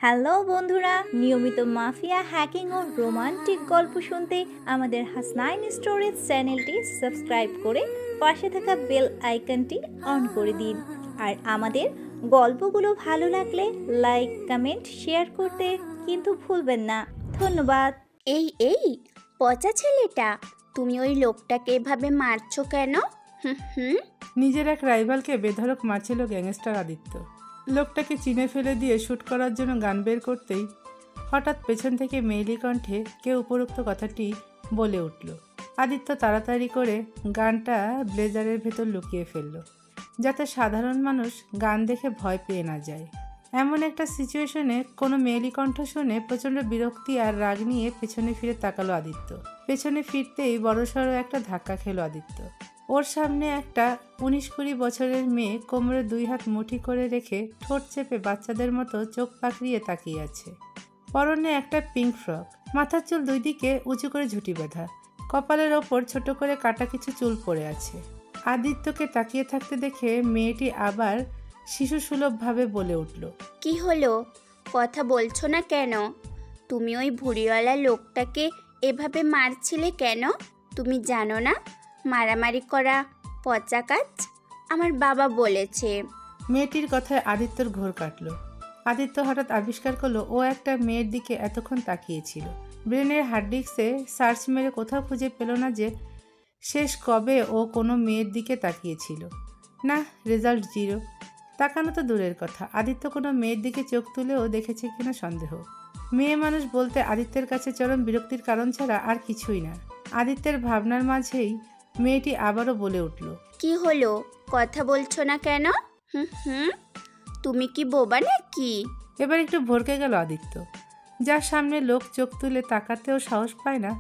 Hello বন্ধুরা, নিয়মিত mafia hacking ও romantic গল্প শুনতে আমাদের হাসনাইন স্টোরিজ চ্যানেলটি সাবস্ক্রাইব করে পাশে থাকা বেল আইকনটি অন করে দিন। আর আমাদের গল্পগুলো ভালো লাগলে লাইক, কমেন্ট, শেয়ার করতে কিন্তু ভুলবেন না। ধন্যবাদ। এই পচা ছেলেটা, তুমি ওই লোকটাকে এভাবে মারছো কেন? হুম। নিজের এক রাইভালকে বেধড়ক মারছিল গ্যাংস্টার আদিত্য। লোকটাকে চিনে ফেলে দিয়ে শ্যুট করার জন্য গান বের করতেই হঠাৎ পেছন থেকে মেয়েলি কণ্ঠে কেউ উপরোক্ত কথাটি বলে উঠল। আদিত্য তাড়াতাড়ি করে গানটা ব্লেজারের ভেতর লুকিয়ে ফেলল, যাতে সাধারণ মানুষ গান দেখে ভয় পেয়ে না যায়। এমন একটা সিচুয়েশনে কোনো মেয়েলি কণ্ঠ শুনে প্রচণ্ড বিরক্তি আর রাগ নিয়ে পেছনে ফিরে তাকালো আদিত্য। পেছনে ফিরতেই বড়সড় একটা ধাক্কা খেলো আদিত্য। ওর সামনে একটা 19-20 বছরের মেয়ে কোমরে 2 হাত মুঠি করে রেখে ঠোঁট চেপে বাচ্চাদের মতো চোখ পাকড়িয়ে তাকিয়ে আছে। পরনে একটা পিঙ্ক ফ্রক, মাথার চুল 2 দিকে উঁচু করে ঝুঁটি বাঁধা, কপালের ওপর ছোট করে কাটা কিছু চুল পড়ে আছে। আদিত্যকে তাকিয়ে থাকতে দেখে মেয়েটি আবার শিশুসুলভভাবে বলে উঠল, কি হলো? কথা বলছো না কেন? তুমি ওই ভুঁড়িওয়ালা লোকটাকে এভাবে মারছিলে কেন? তুমি জানো না মারামারি করা পচা কাজ? আমার বাবা বলেছে। মেয়েটির কথায় আদিত্যর ঘোর কাটল। আদিত্য হঠাৎ আবিষ্কার করলো ও একটা মেয়ের দিকে এতক্ষণ তাকিয়েছিল। ব্রেনের হার্ড ডিস্কে সার্চ মেরে কোথাও খুঁজে পেল না যে শেষ কবে ও কোনো মেয়ের দিকে তাকিয়েছিল। না, রেজাল্ট 0। তাকানো তো দূরের কথা, আদিত্য কোনো মেয়ের দিকে চোখ তুলেও দেখেছে কিনা সন্দেহ। মেয়ে মানুষ বলতে আদিত্যের কাছে চরম বিরক্তির কারণ ছাড়া আর কিছুই না। আদিত্যের ভাবনার মাঝেই মেয়েটি আবারও বলে উঠল, কি হলো? কথা বলছো না কেন? হুম। তুমি কি বোবা নাকি? এবার একটু ভরকে গেল আদিত্য। যার সামনে লোক চোখ তুলে তাকাতেও সাহস পায় না,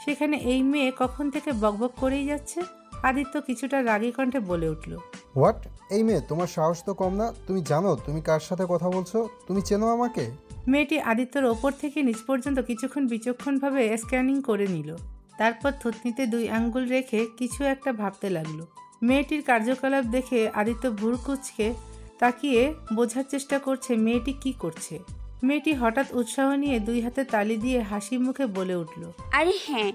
সেখানে এই মেয়ে কখন থেকে বকবক করেই যাচ্ছে। আদিত্য কিছুটা রাগী কণ্ঠে বলে উঠল, হোয়াট? এই মেয়ে, তোমার সাহস তো কম না। তুমি জানো তুমি কার সাথে কথা বলছো? তুমি চেনো আমাকে? মেয়েটি আদিত্যর ওপর থেকে নিচ পর্যন্ত কিছুক্ষণ বিচক্ষণভাবে স্ক্যানিং করে নিল। তারপর থুতনিতে 2 আঙ্গুল রেখে কিছু একটা ভাবতে লাগলো। মেয়েটির কার্যকলাপ দেখে আদিত্য ভুর কুঁচকে তাকিয়ে বোঝার চেষ্টা করছে মেয়েটি কি করছে। মেয়েটি হঠাৎ উৎসাহ নিয়ে 2 হাতে তালি দিয়ে হাসি মুখে বলে উঠল, আরে হ্যাঁ,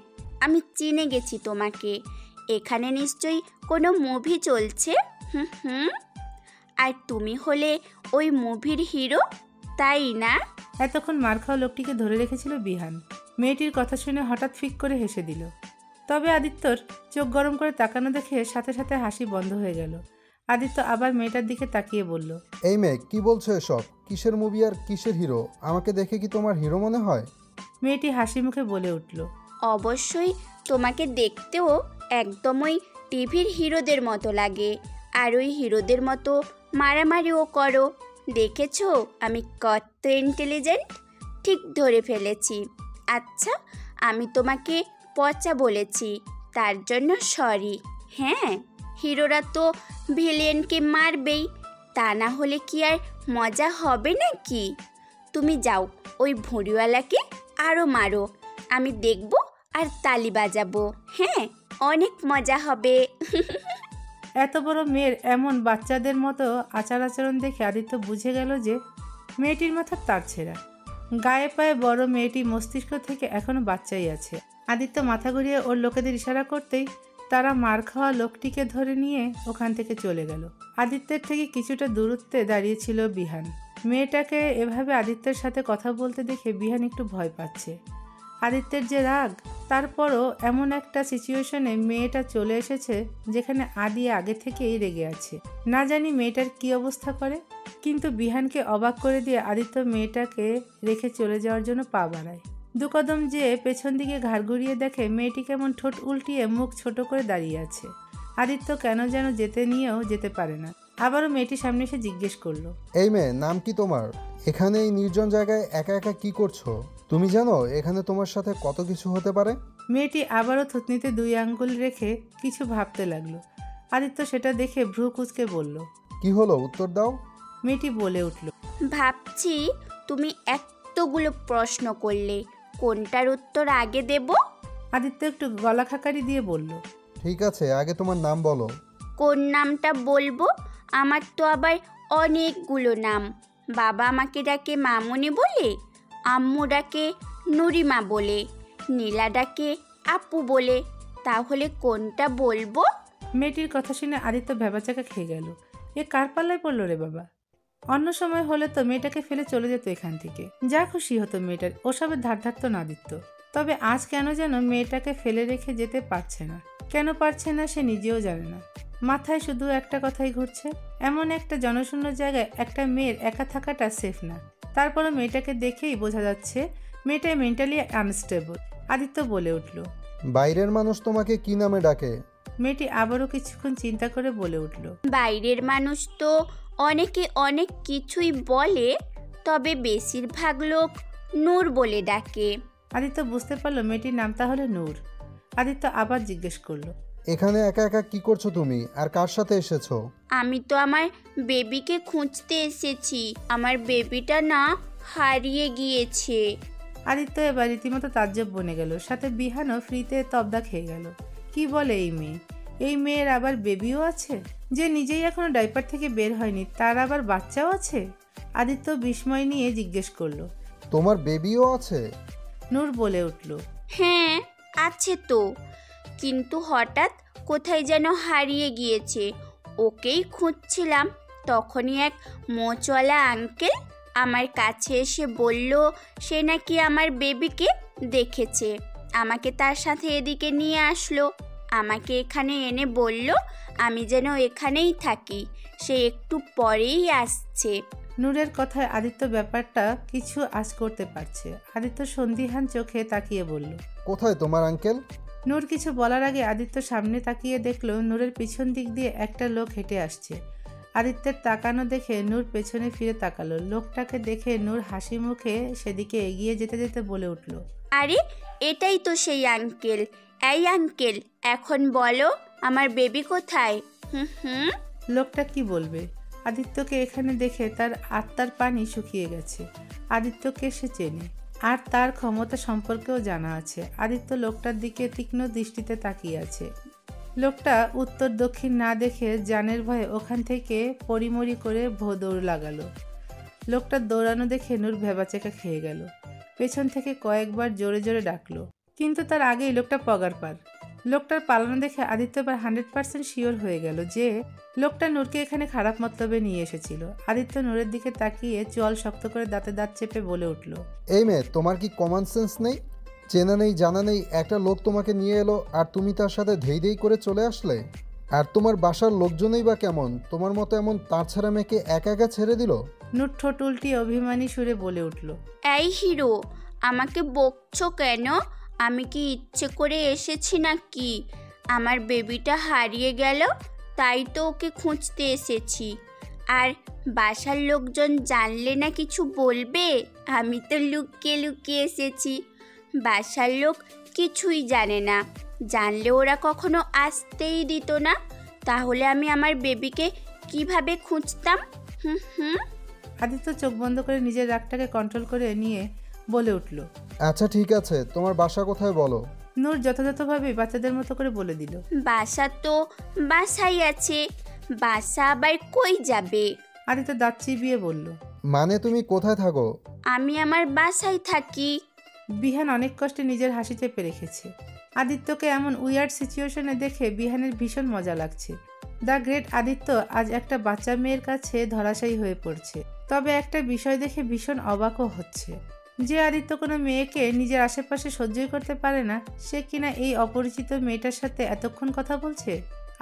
আমি চিনে গেছি তোমাকে। এখানে নিশ্চয়ই কোনো মুভি চলছে। হুম। আর তুমি হলে ওই মুভির হিরো, তাই না? এতক্ষণ মার খাওয়া লোকটিকে ধরে রেখেছিল বিহান। মেয়েটির কথা শুনে হঠাৎ ফিক করে হেসে দিল। তবে আদিত্যর চোখ গরম করে তাকানো দেখে সাথে সাথে হাসি বন্ধ হয়ে গেল। আদিত্য আবার মেয়েটার দিকে তাকিয়ে বলল, এই মেয়ে, কি বলছো এসব? কিসের মুভি আর কিসের হিরো? আমাকে দেখে কি তোমার হিরো মনে হয়? মেয়েটি হাসি মুখে বলে উঠল, অবশ্যই তোমাকে দেখতেও একদম ওই টিভির হিরোদের মতো লাগে। আর ওই হিরোদের মতো মারামারিও করো। দেখেছো আমি কত ইন্টেলিজেন্ট? ঠিক ধরে ফেলেছি। আচ্ছা, আমি তোমাকে পচা বলেছি, তার জন্য সরি। হ্যাঁ, হিরোরা তো ভিলেনকে মারবেই, তা না হলে কি আর মজা হবে নাকি? তুমি যাও, ওই ভুঁড়িওয়ালাকে আরও মারো, আমি দেখব আর তালি বাজাবো। হ্যাঁ, অনেক মজা হবে। এত বড় মেয়ের এমন বাচ্চাদের মতো আচার আচরণ দেখে আদিত্য বুঝে গেল যে মেয়েটির মাথার তার ছেঁড়া। গায়ে পায়ে বড় মেয়েটি মস্তিষ্ক থেকে এখনো বাচ্চাই আছে। আদিত্য মাথা ঘুরিয়ে ওর লোকেদের ইশারা করতেই তারা মার খাওয়া লোকটিকে ধরে নিয়ে ওখান থেকে চলে গেল। আদিত্যের থেকে কিছুটা দূরত্বে দাঁড়িয়েছিল বিহান। মেয়েটাকে এভাবে আদিত্যের সাথে কথা বলতে দেখে বিহান একটু ভয় পাচ্ছে। আদিত্যের যে রাগ, তারপরও এমন একটা সিচুয়েশনে মেয়েটা চলে এসেছে যেখানে আদি আগে থেকেই রেগে আছে। না জানি মেয়েটার কি অবস্থা করে। কিন্তু বিহানকে অবাক করে দিয়ে আদিত্য মেয়েটাকে রেখে চলে যাওয়ার জন্য পা বাড়ায়। 2 কদম যেয়ে পেছন দিকে ঘাড় ঘুরিয়ে দেখে মেয়েটি কেমন ঠোঁট উল্টিয়ে মুখ ছোট করে দাঁড়িয়ে আছে। আদিত্য কেন যেন যেতে নিয়েও যেতে পারে না। আবারও মেয়েটির সামনে এসে জিজ্ঞেস করলো, এই মেয়ে, নাম কি তোমার? এখানে এই নির্জন জায়গায় একা একা কি করছো? তুমি জানো এখানে তোমার সাথে কত কিছু হতে পারে? মেয়েটি আবারও থুতনিতে 2 আঙ্গুল রেখে কিছু ভাবতে লাগলো। আদিত্য সেটা দেখে ভ্রু কুঁচকে বলল, কি হলো, উত্তর দাও। মেয়েটি বলে উঠল, ভাবছি তুমি এতগুলো প্রশ্ন করলে, কোনটার উত্তর আগে দেব? আদিত্য একটু গলা খাকারি দিয়ে বলল, ঠিক আছে, আগে তোমার নাম বলো। কোন নামটা বলবো? আমার তো আবার অনেকগুলো নাম। বাবা আমাকে ডাকে মামুনি বলে, আম্মু ডাকে নুরিমা বলে, নীলা ডাকে আপু বলে। তাহলে কোনটা বলবো? মেয়েটির কথা শুনে আদিত্য ভ্যাবাচাকা খেয়ে গেল। এ কার পাল্লায় পড়লো রে বাবা? অন্য সময় হলে তো মেয়েটাকে ফেলে চলে যেত এখান থেকে, যা খুশি হতো মেয়েটার, ওসবের ধার ধারতো না দিত। তবে আজ কেন যেন মেয়েটাকে ফেলে রেখে যেতে পারছে না। কেন পারছে না সে নিজেও জানে না। মাথায় শুধু একটা কথাই ঘুরছে, এমন একটা জনশূন্য জায়গায় একটা মেয়ের একা থাকাটা সেফ না। তারপরও মেয়েটাকে দেখেই বোঝা যাচ্ছে মেয়েটা মেন্টালি আনস্টেবল। আদিত্য বলে উঠল, বাইরের মানুষ তোমাকে কি নামে ডাকে? মেয়েটি আবারও কিছুক্ষণ চিন্তা করে বলে উঠল, বাইরের মানুষ তো অনেকে অনেক কিছুই বলে, তবে বেশিরভাগ লোক নূর বলে ডাকে। আদিত্য বুঝতে পারলো মেয়েটির নাম তাহলে নূর। আদিত্য আবার জিজ্ঞেস করলো, এখানে একা একা কি করছো তুমি, আর কার সাথে এসেছো? আমি তো আমার বেবিকে খুঁজতে এসেছি। আমার বেবিটা না হারিয়ে গিয়েছে। আদিত্য এবার রীতিমতো তাজ্জব বনে গেল, সাথে বিহানও ফ্রিতে তবদা খেয়ে গেল। কি বলে এই মেয়ে? এই মেয়ের আবার বেবিও আছে? যে নিজেই এখনো ডাইপার থেকে বের হয়নি তার আবার বাচ্চাও আছে? আদিত্য বিস্ময় নিয়ে জিজ্ঞেস করলো। তোমার বেবিও আছে? নূর বলে উঠল, হ্যাঁ আছে তো, কিন্তু হঠাৎ কোথায় যেন হারিয়ে গিয়েছে। ওকেই খুঁজছিলাম, তখনই এক মোচওয়ালা আঙ্কেল আমার কাছে এসে বলল সে নাকি আমার বেবিকে দেখেছে। আমাকে তার সাথে এদিকে নিয়ে আসলো। আমাকে এখানে এনে বলল আমি যেন এখানেই থাকি। সে একটু পরেই আসছে। নূরের কথায় আদিত্য ব্যাপারটা কিছু আঁচ করতে পারছে। আদিত্য সন্দিহান চোখে তাকিয়ে বলল, কোথায় তোমার আঙ্কেল? নূর কিছু বলার আগে আদিত্য সামনে তাকিয়ে দেখলো নূরের পিছন দিক দিয়ে একটা লোক হেঁটে আসছে। আদিত্যের তাকানো দেখে নূর পেছনে ফিরে তাকালো। লোকটাকে দেখে নূর হাসি মুখে সেদিকে এগিয়ে যেতে যেতে বলে উঠল, আরে এটাই তো সেই আঙ্কেল। এই আঙ্কেল, এখন বলো আমার বেবি কোথায়? হুম হুম। লোকটা কি বলবে? আদিত্যকে এখানে দেখে তার আত্মার পানি শুকিয়ে গেছে। আদিত্যকে সে চেনে, আর তার ক্ষমতা সম্পর্কেও জানা আছে। আদিত্য লোকটার দিকে তীক্ষ্ণ দৃষ্টিতে তাকিয়ে আছে। লোকটা উত্তর দক্ষিণ না দেখে জানের ভয়ে ওখান থেকে পরিমরি করে দৌড় লাগালো। লোকটার দৌড়ানো দেখে নূর ভেবাচেকা খেয়ে গেল। পেছন থেকে কয়েকবার জোরে জোরে ডাকলো, কিন্তু তার আগেই লোকটা পগার পার। লোকটার পালানো দেখে আদিত্য এবার 100% শিওর হয়ে গেল যে লোকটা নূরকে এখানে খারাপ মতলবে নিয়ে এসেছিল। আদিত্য নূরের দিকে তাকিয়ে চোয়াল শক্ত করে দাঁতে দাঁত চেপে বলে উঠল, এই মেয়ে, তোমার কি কমন সেন্স নেই? চেনা নেই জানা নেই একটা লোক তোমাকে নিয়ে এলো, আর তুমি তার সাথে ধেই ধেই করে চলে আসলে। আর তোমার বাসার লোকজনই বা কেমন তোমার মতো এমন তাছাড়া মেয়েকে একা একা ছেড়ে দিল? নূর ঠোঁট উল্টিয়ে অভিমানী সুরে বলে উঠল, এই হিরো, আমাকে বকছো কেন? আমি কি ইচ্ছে করে এসেছি নাকি? আমার বেবিটা হারিয়ে গেল, তাই তো ওকে খুঁজতে এসেছি। আর বাসার লোকজন জানলে না কিছু বলবে? আমি তো লুকিয়ে লুকিয়ে এসেছি। বাসার লোক কিছুই জানে না, জানলে ওরা কখনো আসতেই দিত না। তাহলে আমি আমার বেবিকে কিভাবে খুঁজতাম? হুম হুম। আদিত্য চোখ বন্ধ করে নিজের রাগটাকে কন্ট্রোল করে নিয়ে বলে উঠল, আচ্ছা ঠিক আছে, তোমার বাসা কোথায় বলো। নূর যথাযথভাবে বাচ্চাদের মতো করে বলে দিল, বাসা তো বাসাই আছে, বাসা আবার কই যাবে? আদিত্য দাঁত চিবিয়ে বলল, মানে তুমি কোথায় থাকো? আমি আমার বাসায় থাকি। বিহান অনেক কষ্টে নিজের হাসি চেপে রেখেছে। আদিত্যকে এমন উইয়ার্ড সিচুয়েশনে দেখে বিহানের ভীষণ মজা লাগছে। দ্য গ্রেট আদিত্য আজ একটা বাচ্চা মেয়ের কাছে ধরাশায়ী হয়ে পড়ছে। তবে একটা বিষয় দেখে ভীষণ অবাকও হচ্ছে, যে আদিত্য কোনো মেয়েকে নিজের আশেপাশে সহ্যই করতে পারে না, সে কিনা এই অপরিচিত মেয়েটার সাথে এতক্ষণ কথা বলছে,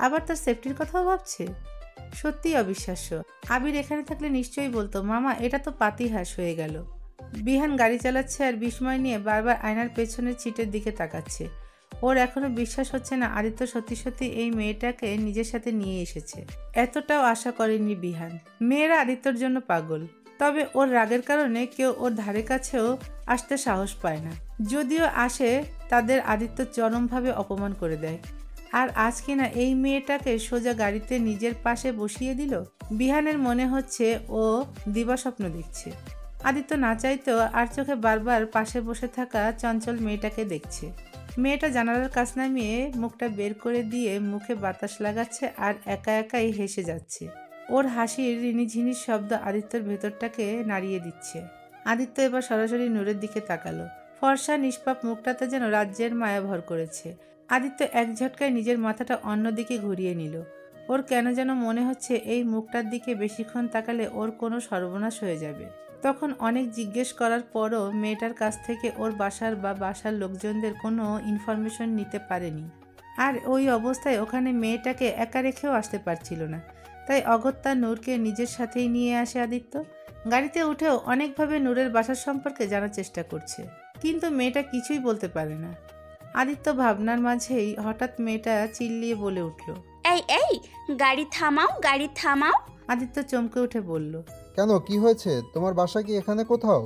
আবার তার সেফটির কথাও ভাবছে। সত্যিই অবিশ্বাস্য। আবির এখানে থাকলে নিশ্চয়ই বলতো, মামা এটা তো পাতিহাস হয়ে গেল। বিহান গাড়ি চালাচ্ছে আর বিস্ময় নিয়ে বারবার আয়নার পেছনের সিটের দিকে তাকাচ্ছে। ওর এখনো বিশ্বাস হচ্ছে না আদিত্য সত্যি সত্যি এই মেয়েটাকে নিজের সাথে নিয়ে এসেছে। এতটাও আশা করেনি বিহান। মেয়েরা আদিত্যর জন্য পাগল, তবে ওর রাগের কারণে কেউ ওর ধারে কাছেও আসতে সাহস পায় না। যদিও আসে, তাদের আদিত্য চরমভাবে অপমান করে দেয়। আর আজ কিনা এই মেয়েটাকে সোজা গাড়িতে নিজের পাশে বসিয়ে দিল। বিহানের মনে হচ্ছে ও দিবাস্বপ্ন দেখছে। আদিত্য না চাইতেও আর চোখে বারবার পাশে বসে থাকা চঞ্চল মেয়েটাকে দেখছে। মেয়েটা জানালার কাছ নামিয়ে মুখটা বের করে দিয়ে মুখে বাতাস লাগাচ্ছে আর একা একাই হেসে যাচ্ছে। ওর হাসির রিনিঝিনির শব্দ আদিত্যর ভেতরটাকে নাড়িয়ে দিচ্ছে। আদিত্য এবার সরাসরি নূরের দিকে তাকালো। ফর্সা নিষ্পাপ মুখটাতে যেন রাজ্যের মায়া ভর করেছে। আদিত্য এক ঝটকায় নিজের মাথাটা অন্যদিকে ঘুরিয়ে নিল। ওর কেন যেন মনে হচ্ছে এই মুখটার দিকে বেশিক্ষণ তাকালে ওর কোনো সর্বনাশ হয়ে যাবে। তখন অনেক জিজ্ঞেস করার পরও মেয়েটার কাছ থেকে ওর বাসার বা বাসার লোকজনদের কোনো ইনফরমেশন নিতে পারেনি। আর ওই অবস্থায় ওখানে মেয়েটাকে একা রেখেও আসতে পারছিল না। তাই অগত্যা নূরকে নিজের সাথেই নিয়ে আসে আদিত্য। গাড়িতে উঠেও অনেকভাবে নূরের বাসার সম্পর্কে জানার চেষ্টা করছে, কিন্তু মেয়েটা কিছুই বলতে পারে না। আদিত্য ভাবনার মাঝেই হঠাৎ মেয়েটা চিল্লিয়ে বলে উঠল, এই এই, গাড়ি থামাও, গাড়ি থামাও। আদিত্য চমকে উঠে বলল, কেন, কি হয়েছে? তোমার বাসা কি এখানে কোথাও?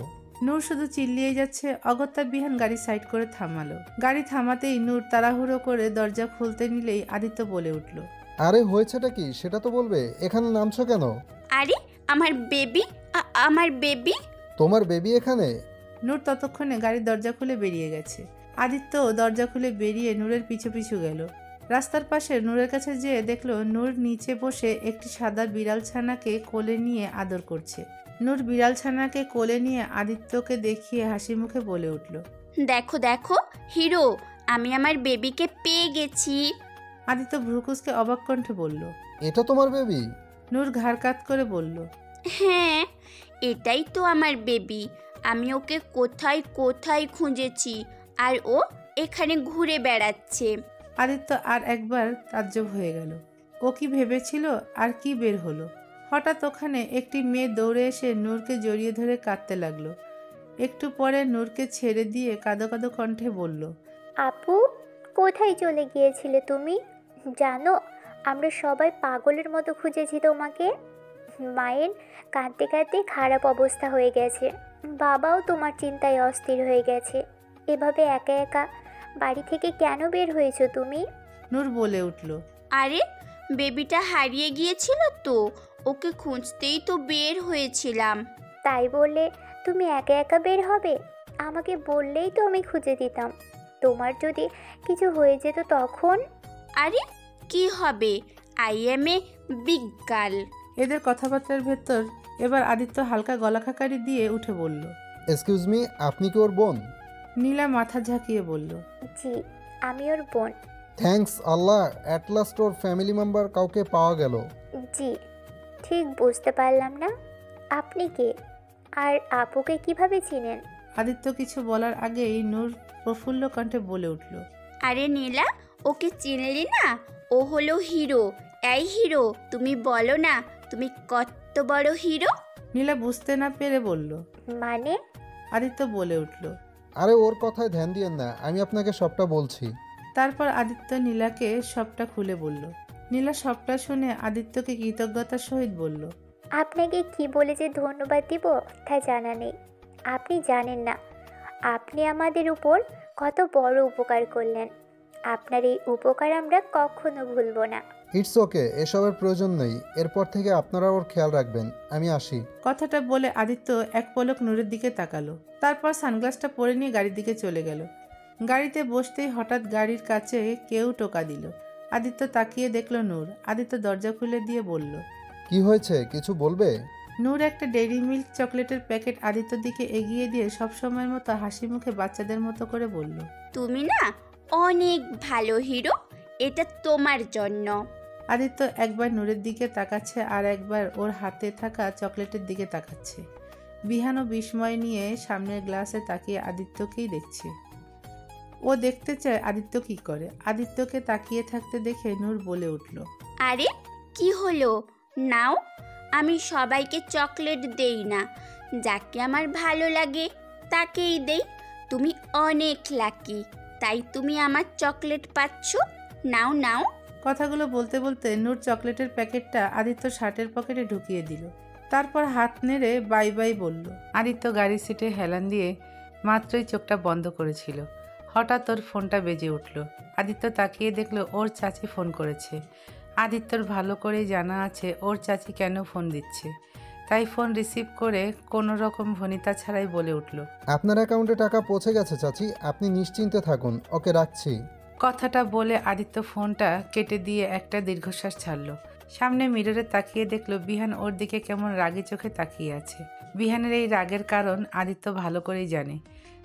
নূর শুধু চিল্লিয়ে যাচ্ছে। অগত্যা বিহান গাড়ি সাইড করে থামালো। গাড়ি থামাতেই নূর তাড়াহুড়ো করে দরজা খুলতে নিলেই আদিত্য বলে উঠল, আরে হয়েছেটা কি সেটা তো বলবে। এখানে নামছো কেন? আরে আমার বেবি, আমার বেবি। তোমার বেবি এখানে? নূর ততক্ষণে গাড়ির দরজা খুলে বেরিয়ে গেছে। আদিত্য দরজা খুলে বেরিয়ে নূরের পিছু পিছু গেল। রাস্তার পাশে নূরের কাছে যেয়ে দেখলো নূর নিচে বসে একটি সাদা বিড়াল ছানাকে কোলে নিয়ে আদর করছে। নূর বিড়াল ছানাকে কোলে নিয়ে আদিত্যকে দেখিয়ে হাসি মুখে বলে উঠল, দেখো দেখো হিরো, আমি আমার বেবিকে পেয়ে গেছি। আদিত্য ভ্রুকুসকে অবাক কণ্ঠে বলল, এটা তোমার বেবি? নূর ঘাড় কাত করে বলল, হ্যাঁ, এটাই তো আমার বেবি। আমি ওকে কোথায় কোথায় খুঁজেছি, আর ও এখানে ঘুরে বেড়াচ্ছে। আদিত্য আর একবার তাজ্জব হয়ে গেল। ও কি ভেবেছিল আর কি বের হলো। হঠাৎ ওখানে একটি মেয়ে দৌড়ে এসে নূরকে জড়িয়ে ধরে কাঁদতে লাগলো। একটু পরে নূরকে ছেড়ে দিয়ে কাঁদো কাঁদো কণ্ঠে বলল, আপু, কোথায় চলে গিয়েছিলে তুমি? জানো, আমরা সবাই পাগলের মতো খুঁজেছি তোমাকে। মায়ের কাঁদতে কাঁদতে খারাপ অবস্থা হয়ে গেছে, বাবাও তোমার চিন্তায় অস্থির হয়ে গেছে। এভাবে একা একা বাড়ি থেকে কেন বের হয়েছো তুমি? নূর বলে উঠল, আরে বেবিটা হারিয়ে গিয়েছিল তো, ওকে খুঁজতেই তো বের হয়েছিলাম। তাই বললে তুমি একা একা বের হবে? আমাকে বললেই তো আমি খুঁজে দিতাম। তোমার যদি কিছু হয়ে যেত তখন? আরে কি হবে, I M a big girl. এদের কথাবার্তার ভেতর এবার আদিত্য হালকা গলা খাকারি দিয়ে উঠে বলল, এক্সকিউজ মি, আপনি কি ওর বোন? নীলা মাথা ঝাঁকিয়ে বলল, জি, আমি ওর বোন। Thanks Allah, at last or family member কাউকে পাওয়া গেল। জি, ঠিক বুঝতে পারলাম না, আপনি কে? আর আপুকে কিভাবে চিনেন? আদিত্য কিছু বলার আগেই নূর প্রফুল্ল কণ্ঠে বলে উঠল, আরে নীলা, ওকে চিনলি না? ও হলো হিরো। এই হিরো, তুমি বলো না তুমি কত বড় হিরো। নীলা বুঝতে না পেরে বলল। মানে? আদিত্য বলে উঠল। আরে ওর কথায় ধ্যান দিয়েন না, আমি আপনাকে সবটা বলছি। তারপর আদিত্য নীলাকে সবটা খুলে বলল। নীলা সবটা শুনে আদিত্যকে কৃতজ্ঞতার সহিত বলল, আপনাকে কি বলে যে ধন্যবাদ দিব তা জানা নেই। আপনি জানেন না আপনি আমাদের উপর কত বড় উপকার করলেন। আপনার এই উপকার আমরা কখনো ভুলব না। ইটস ওকে, এসবের প্রয়োজন নেই। এরপর থেকে আপনারা ওর খেয়াল রাখবেন। আমি আসি। কথাটা বলে আদিত্য এক পলক নূরের দিকে তাকালো। তারপর সানগ্লাসটা পরে নিয়ে গাড়ির দিকে চলে গেল। গাড়িতে বসতেই হঠাৎ গাড়ির কাছে কেউ টোকা দিল। আদিত্য তাকিয়ে দেখল নূর। আদিত্য দরজা খুলে দিয়ে বলল, কি হয়েছে, কিছু বলবে? নূর একটা ডেইরি মিল্ক চকলেটের প্যাকেট আদিত্যর দিকে এগিয়ে দিয়ে সবসময়ের মতো হাসি মুখে বাচ্চাদের মতো করে বলল, তুমি না অনেক ভালো হিরো, এটা তোমার জন্য। আদিত্য একবার নূরের দিকে তাকাচ্ছে আর একবার ওর হাতে থাকা চকলেটের দিকে তাকাচ্ছে। বিহানও বিস্ময় নিয়ে সামনের গ্লাসে তাকিয়ে আদিত্যকেই দেখছে। ও দেখতে চায় আদিত্য কি করে। আদিত্যকে তাকিয়ে থাকতে দেখে নূর বলে উঠল, আরে কি হলো, নাও। আমি সবাইকে চকলেট দেই না, যাকে আমার ভালো লাগে তাকেই দেই। তুমি অনেক লাকি, তাই তুমি আমার চকলেট পাচ্ছ। নাও নাও। কথাগুলো বলতে বলতে নূর চকলেটের প্যাকেটটা আদিত্য শার্টের পকেটে ঢুকিয়ে দিল। তারপর হাত নেড়ে বাই বাই বলল। আদিত্য গাড়ির সিটে হেলান দিয়ে মাত্রই চোখটা বন্ধ করেছিল। হঠাৎ ওর ফোনটা বেজে উঠল। আদিত্য তাকিয়ে দেখলো ওর চাচি ফোন করেছে। আদিত্যর ভালো করেই জানা আছে ওর চাচি কেন ফোন দিচ্ছে, তাই ফোন রিসিভ করে কোনো রকম ভনিতা ছাড়াই বলে উঠল, আপনার অ্যাকাউন্টে টাকা পৌঁছে গেছে চাচি, আপনি নিশ্চিন্তে থাকুন। ওকে, রাখছি। কথাটা বলে আদিত্য ফোনটা কেটে দিয়ে একটা দীর্ঘশ্বাস ছাড়ল। সামনে মিররে তাকিয়ে দেখলো বিহান ওর দিকে কেমন রাগী চোখে তাকিয়ে আছে। বিহানের এই রাগের কারণ আদিত্য ভালো করেই জানে,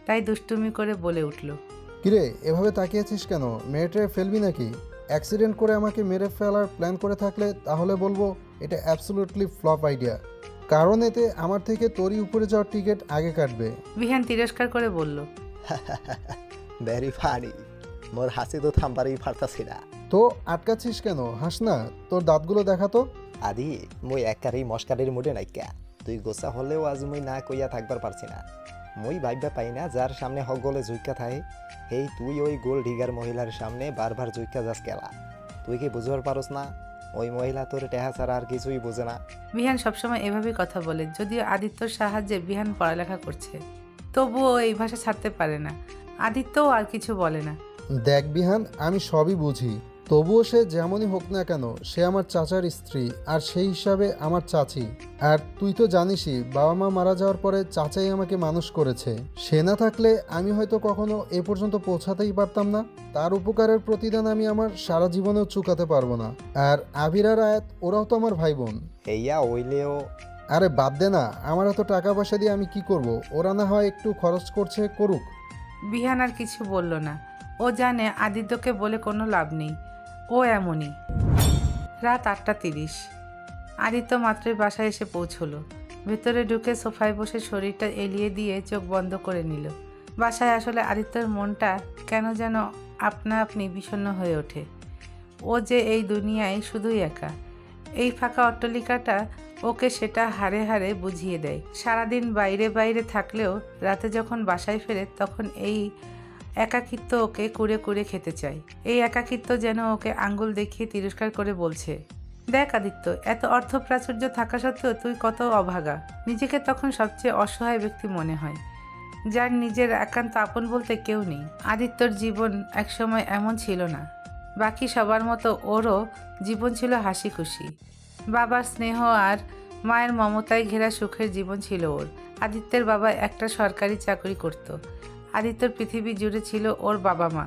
তাই দুষ্টুমি করে বলে উঠল, কিরে এভাবে তাকিয়েছিস কেন? মেয়েটারে ফেলবি নাকি? অ্যাক্সিডেন্ট করে আমাকে মেরে ফেলার প্ল্যান করে থাকলে তাহলে বলবো এটা অ্যাবসলিউটলি ফ্লপ আইডিয়া, কারণ এতে আমার থেকে তোরই উপরে যাওয়ার টিকিট আগে কাটবে। বিহান তিরস্কার করে বলল, ভেরি ফানি, মোর হাসি তো থামবারই পারতাছি না। তো আটকাচ্ছিস কেন? হাস না, তোর দাঁতগুলো দেখাতো। আদি মুই একারেই মস্কারের মুডে নাইকা, তুই গোসা হলেও আজ মুই না কইয়া থাকবার পারছি না। মুই ভাইবা পাই না যার সামনে হক গলে জুইকা থাকে, হেই তুই ওই গোল ঢিগার মহিলার সামনে বারবার জুইকা যাস কেলা? তুই কি বুঝবার পারস না ওই মহিলা তোর টেহা ছাড়া আর কিছুই বোঝে না? বিহান সবসময় এভাবেই কথা বলে, যদিও আদিত্যর সাহায্যে বিহান পড়ালেখা করছে, তবুও এই ভাষা ছাড়তে পারে না। আদিত্যও আর কিছু বলে না। দেখ বিহান, আমি সবই বুঝি, তবুও সে যেমনই হোক না কেন সে আমার চাচার স্ত্রী, আর সেই হিসাবে আমার চাচি। আর তুই তো জানিসই বাবা মা মারা যাওয়ার পরে চাচাই আমাকে মানুষ করেছে। সে না থাকলে আমি হয়তো কখনো এ পর্যন্ত পৌঁছাতেই পারতাম না। তার উপকারের প্রতিদান আমি আমার সারা জীবনেও চুকাতে পারবো না। আর আবির আর আয়াত ওরাও তো আমার ভাই বোন। এইয়া ওইলেও আরে বাদ দে না, আমার এত টাকা পয়সা দিয়ে আমি কি করব? ওরা না হয় একটু খরচ করছে, করুক। বিহান আর কিছু বলল না। ও জানে আদিত্যকে বলে কোনো লাভ নেই, ও এমনই। রাত 8:30। আদিত্য মাত্রই বাসায় এসে পৌঁছলো। ভেতরে ঢুকে সোফায় বসে শরীরটা এলিয়ে দিয়ে চোখ বন্ধ করে নিল। বাসায় আসলে আদিত্যর মনটা কেন যেন আপনা আপনি বিষণ্ণ হয়ে ওঠে। ও যে এই দুনিয়ায় শুধুই একা। এই ফাঁকা অট্টালিকাটা ওকে সেটা হাড়ে হাড়ে বুঝিয়ে দেয়। সারাদিন বাইরে বাইরে থাকলেও রাতে যখন বাসায় ফেরে তখন এই একাকিত্ব ওকে কুড়ে কুড়ে খেতে চায়। এই একাকিত্ব যেন ওকে আঙ্গুল দেখিয়ে তিরস্কার করে বলছে, দেখ আদিত্য, এত অর্থ প্রাচুর্য থাকা সত্ত্বেও তুই কত অভাগা। নিজেকে তখন সবচেয়ে অসহায় ব্যক্তি মনে হয়, যার নিজের একান্ত আপন বলতে কেউ নেই। আদিত্যর জীবন একসময় এমন ছিল না। বাকি সবার মতো ওরও জীবন ছিল হাসি খুশি। বাবার স্নেহ আর মায়ের মমতায় ঘেরা সুখের জীবন ছিল ওর। আদিত্যের বাবা একটা সরকারি চাকরি করত। আদিত্যর পৃথিবী জুড়ে ছিল ওর বাবা মা,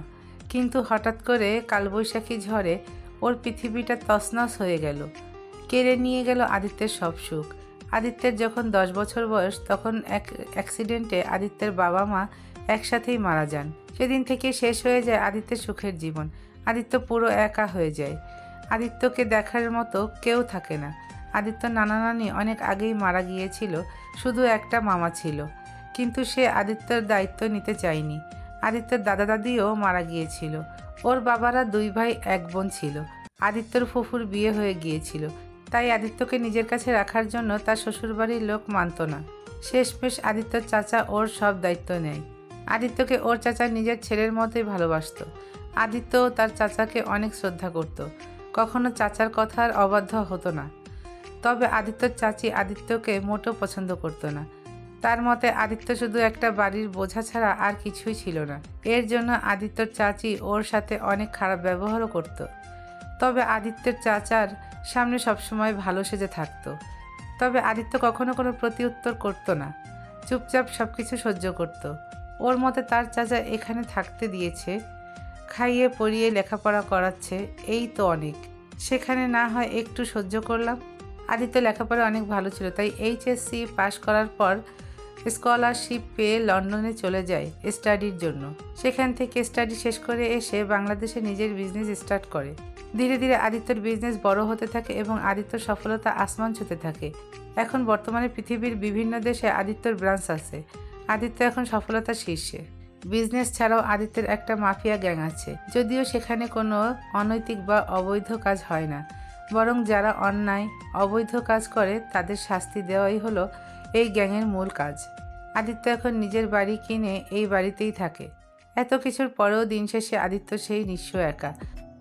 কিন্তু হঠাৎ করে কালবৈশাখী ঝড়ে ওর পৃথিবীটা তছনছ হয়ে গেল, কেড়ে নিয়ে গেল আদিত্যের সব সুখ। আদিত্যের যখন 10 বছর বয়স তখন এক অ্যাক্সিডেন্টে আদিত্যের বাবা মা একসাথেই মারা যান। সেদিন থেকে শেষ হয়ে যায় আদিত্যের সুখের জীবন। আদিত্য পুরো একা হয়ে যায়। আদিত্যকে দেখার মতো কেউ থাকে না। আদিত্য নানা নানি অনেক আগেই মারা গিয়েছিল, শুধু একটা মামা ছিল, কিন্তু সে আদিত্যর দায়িত্ব নিতে চায়নি। আদিত্যর দাদা দাদিও মারা গিয়েছিল। ওর বাবারা 2 ভাই 1 বোন ছিল। আদিত্যর ফুফুর বিয়ে হয়ে গিয়েছিল, তাই আদিত্যকে নিজের কাছে রাখার জন্য তার শ্বশুরবাড়ির লোক মানত না। শেষমেশ আদিত্যর চাচা ওর সব দায়িত্ব নেয়। আদিত্যকে ওর চাচা নিজের ছেলের মতোই ভালোবাসত। আদিত্যও তার চাচাকে অনেক শ্রদ্ধা করত, কখনো চাচার কথার অবাধ্য হতো না। তবে আদিত্যর চাচি আদিত্যকে মোটেও পছন্দ করতো না। তার মতে আদিত্য শুধু একটা বাড়ির বোঝা ছাড়া আর কিছুই ছিল না। এর জন্য আদিত্যর চাচি ওর সাথে অনেক খারাপ ব্যবহারও করত। তবে আদিত্যের চাচার সামনে সবসময় ভালো সেজে থাকতো। তবে আদিত্য কখনো কোনো প্রতিউত্তর করতো না, চুপচাপ সব কিছু সহ্য করত। ওর মতে তার চাচা এখানে থাকতে দিয়েছে, খাইয়ে পরিয়ে লেখাপড়া করাচ্ছে, এই তো অনেক। সেখানে না হয় একটু সহ্য করলাম। আদিত্য লেখাপড়া অনেক ভালো ছিল, তাই HSC পাশ করার পর স্কলারশিপ পেয়ে লন্ডনে চলে যায় স্টাডির জন্য। সেখান থেকে স্টাডি শেষ করে এসে বাংলাদেশে নিজের বিজনেস স্টার্ট করে। ধীরে ধীরে আদিত্যর বিজনেস বড় হতে থাকে এবং আদিত্যর সফলতা আসমান ছুঁতে থাকে। এখন বর্তমানে পৃথিবীর বিভিন্ন দেশে আদিত্যর ব্রাঞ্চ আছে। আদিত্য এখন সফলতার শীর্ষে। বিজনেস ছাড়াও আদিত্যের একটা মাফিয়া গ্যাং আছে, যদিও সেখানে কোনো অনৈতিক বা অবৈধ কাজ হয় না, বরং যারা অন্যায় অবৈধ কাজ করে তাদের শাস্তি দেওয়াই হলো এই গ্যাংয়ের মূল কাজ। আদিত্য এখন নিজের বাড়ি কিনে এই বাড়িতেই থাকে। এত কিছুর পরেও দিন শেষে আদিত্য সেই নিঃস্ব একা।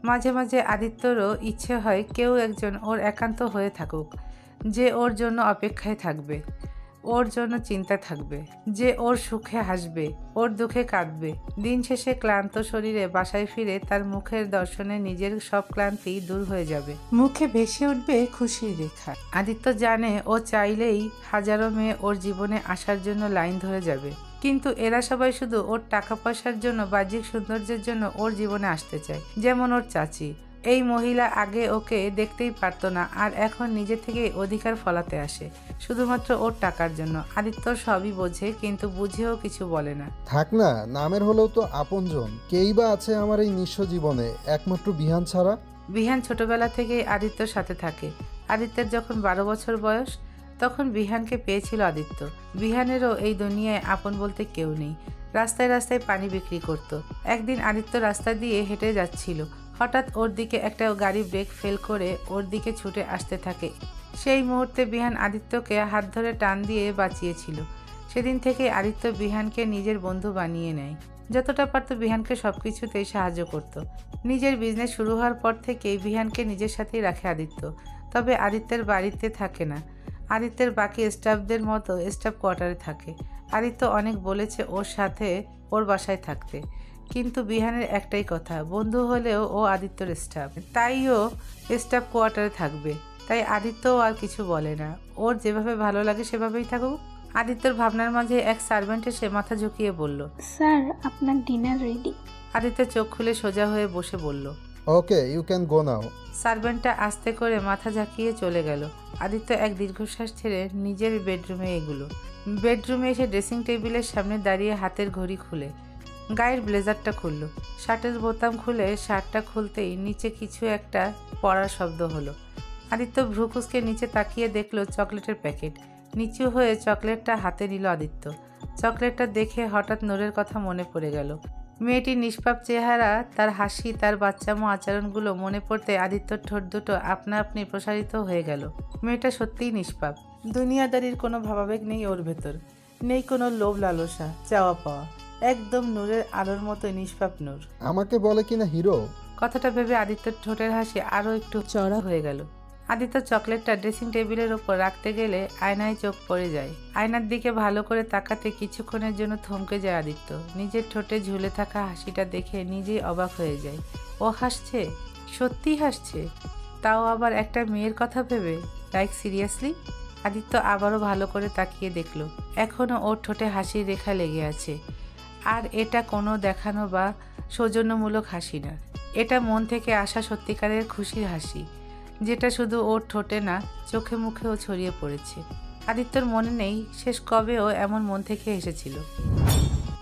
মাঝে মাঝে আদিত্যরও ইচ্ছে হয় কেউ একজন ওর একান্ত হয়ে থাকুক, যে ওর জন্য অপেক্ষায় থাকবে, ওর জন্য চিন্তা থাকবে, যে ওর সুখে হাসবে, ওর দুঃখে কাঁদবে। দিন শেষে ক্লান্ত শরীরে বাসায় ফিরে তার মুখের দর্শনে নিজের সব ক্লান্তি দূর হয়ে যাবে, মুখে ভেসে উঠবে খুশির রেখা। আদিত্য জানে ও চাইলেই হাজারো মেয়ে ওর জীবনে আসার জন্য লাইন ধরে যাবে, কিন্তু এরা সবাই শুধু ওর টাকা পয়সার জন্য, বাহ্যিক সৌন্দর্যের জন্য ওর জীবনে আসতে চায়। যেমন ওর চাচি, এই মহিলা আগে ওকে দেখতেই পারতো না, আর এখন নিজে থেকে অধিকার ফলাতে আসে শুধুমাত্র ওর টাকার জন্য। আদিত্য সবই বোঝে, কিন্তু বুঝেও কিছু বলে না। থাক না, নামের হলেও তো আপনজন। কেই বা আছে আমার এই নিঃস্ব জীবনে, একমাত্র বিহান ছাড়া। বিহান ছোটবেলা থেকেই আদিত্যর সাথে থাকে। আদিত্যের যখন 12 বছর বয়স, তখন বিহানকে পেয়েছিল আদিত্য। বিহানেরও এই দুনিয়ায় আপন বলতে কেউ নেই। রাস্তায় রাস্তায় পানি বিক্রি করত। একদিন আদিত্য রাস্তা দিয়ে হেঁটে যাচ্ছিল, হঠাৎ ওর দিকে একটা গাড়ি ব্রেক ফেল করে ওর দিকে ছুটে আসতে থাকে। সেই মুহূর্তে বিহান আদিত্যকে হাত ধরে টান দিয়ে বাঁচিয়েছিল। সেদিন থেকে আদিত্য বিহানকে নিজের বন্ধু বানিয়ে নেয়। যতটা পারত বিহানকে সব কিছুতেই সাহায্য করত। নিজের বিজনেস শুরু হওয়ার পর থেকেই বিহানকে নিজের সাথেই রাখে আদিত্য। তবে আদিত্যের বাড়িতে থাকে না, আদিত্যের বাকি স্টাফদের মতো স্টাফ কোয়ার্টারে থাকে। আদিত্য অনেক বলেছে ওর সাথে ওর বাসায় থাকতে, কিন্তু বিহানের একটাই কথা, বন্ধু হলেও ও আদিত্যর স্টাফ, তাই ও স্টাফ কোয়ার্টারে থাকবে। তাই আদিত্যও আর কিছু বলে না, ওর যেভাবে ভালো লাগে সেভাবেই থাকুক। আদিত্যর ভাবনার মাঝে এক সার্ভেন্ট এসে মাথা ঝুঁকিয়ে বলল, স্যার আপনার ডিনার রেডি। আদিত্য চোখ খুলে সোজা হয়ে বসে বলল, ওকে, ইউ ক্যান গো নাও। সার্ভেন্টটা আস্তে করে মাথা ঝাঁকিয়ে চলে গেল। আদিত্য এক দীর্ঘশ্বাস ছেড়ে নিজের বেডরুমে এগুলো। বেডরুমে এসে ড্রেসিং টেবিলের সামনে দাঁড়িয়ে হাতের ঘড়ি খুলে গায়ের ব্লেজারটা খুলল। শার্টের বোতাম খুলে শার্টটা খুলতেই নিচে কিছু একটা পড়ার শব্দ হলো। আদিত্য ভ্রুকুসকে নিচে তাকিয়ে দেখলো চকলেটের প্যাকেট। নিচু হয়ে চকলেটটা হাতে নিল আদিত্য। চকলেটটা দেখে হঠাৎ নূরের কথা মনে পড়ে গেল। মেয়েটির নিষ্পাপ চেহারা, তার হাসি, তার বাচ্চামো আচরণগুলো মনে পড়তে আদিত্যর ঠোঁট দুটো আপনা আপনি প্রসারিত হয়ে গেল। মেয়েটা সত্যিই নিষ্পাপ। দুনিয়াদারির কোনো ভাবাবেগ নেই ওর ভেতর, নেই কোনো লোভ লালসা চাওয়া পাওয়া। একদম নূরের আলোর মতো নিষ্পাপ নূর। আমাকে বলে কিনা হিরো। কথাটা ভেবে আদিত্যর ঠোঁটের হাসি আরও একটু চড়া হয়ে গেল। আদিত্য চকলেটটা ড্রেসিং টেবিলের ওপর রাখতে গেলে আয়নায় চোখ পড়ে যায়। আয়নার দিকে ভালো করে তাকাতে কিছুক্ষণের জন্য থমকে যায় আদিত্য। নিজের ঠোঁটে ঝুলে থাকা হাসিটা দেখে নিজেই অবাক হয়ে যায়। ও হাসছে, সত্যিই হাসছে, তাও আবার একটা মেয়ের কথা ভেবে। Like seriously? আদিত্য আবারও ভালো করে তাকিয়ে দেখলো, এখনও ওর ঠোঁটে হাসির রেখা লেগে আছে। আর এটা কোনো দেখানো বা সৌজন্যমূলক হাসি না, এটা মন থেকে আসা সত্যিকারের খুশির হাসি, যেটা শুধু ওর ঠোঁটে না, চোখে মুখেও ছড়িয়ে পড়েছে। আদিত্যর মনে নেই শেষ কবেও এমন মন থেকে এসেছিল।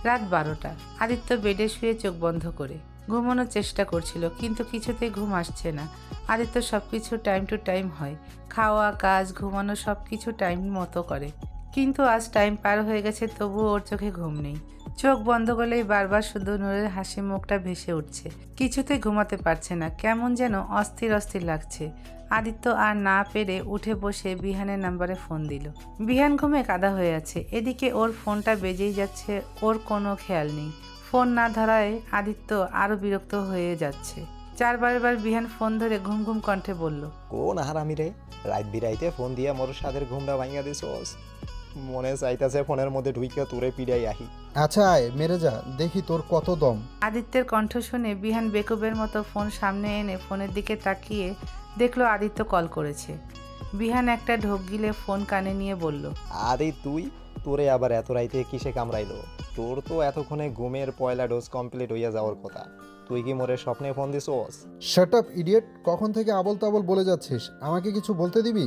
রাত 12টা। আদিত্য বেডে শুয়ে চোখ বন্ধ করে ঘুমানোর চেষ্টা করছিল, কিন্তু কিছুতেই ঘুম আসছে না। আদিত্য সব কিছু টাইম টু টাইম হয়, খাওয়া, কাজ, ঘুমানো সব কিছু টাইম মতো করে, কিন্তু আজ টাইম পার হয়ে গেছে তবুও ওর চোখে ঘুম নেই। চোখ বন্ধ করলেই বারবার শুধু নূরের হাসি মুখটা ভেসে উঠছে। কিছুতে ঘুমাতে পারছে না, কেমন যেন অস্থির অস্থির লাগছে। আদিত্য আর না পেরে উঠে বসে বিহানের নাম্বারে ফোন দিল। বিহান ঘুমে কাদা হয়ে আছে, এদিকে ওর ফোনটা বেজেই যাচ্ছে, ওর কোনো খেয়াল নেই। ফোন না ধরায় আদিত্য আরও বিরক্ত হয়ে যাচ্ছে। 4বার বিহান ফোন ধরে ঘুম ঘুম কণ্ঠে বলল, কোন হারামি রে, রাত বিরাইতে ফোন দিয়া মোর সাদের ঘুমটা ভাঙিয়া দিছোস। মনে চাইতাছে ফোনের মধ্যে ঢুইকা তোরে পিড়াই আহি। আচ্ছা আয়, মেরে যা, দেখি তোর কত দম। আদিত্যের কণ্ঠ শুনে বিহান বেকুবের মতো ফোন সামনে এনে ফোনের দিকে তাকিয়ে দেখলো আদিত্য কল করেছে। বিহান একটা ঢোক গিলে ফোন কানে নিয়ে বলল, আরে তুই, তোরে আবার এত রাইতে কিসে কামড়াইলো? তোর তো এতক্ষণে ঘুমের পয়লা ডোজ কমপ্লিট হইয়া যাওয়ার কথা, তুই কি মোরে স্বপ্নে ফোন দিছোস? শাট আপ ইডিয়েট, কখন থেকে আবল তাবল বলে যাচ্ছিস? আমাকে কিছু বলতে দিবি?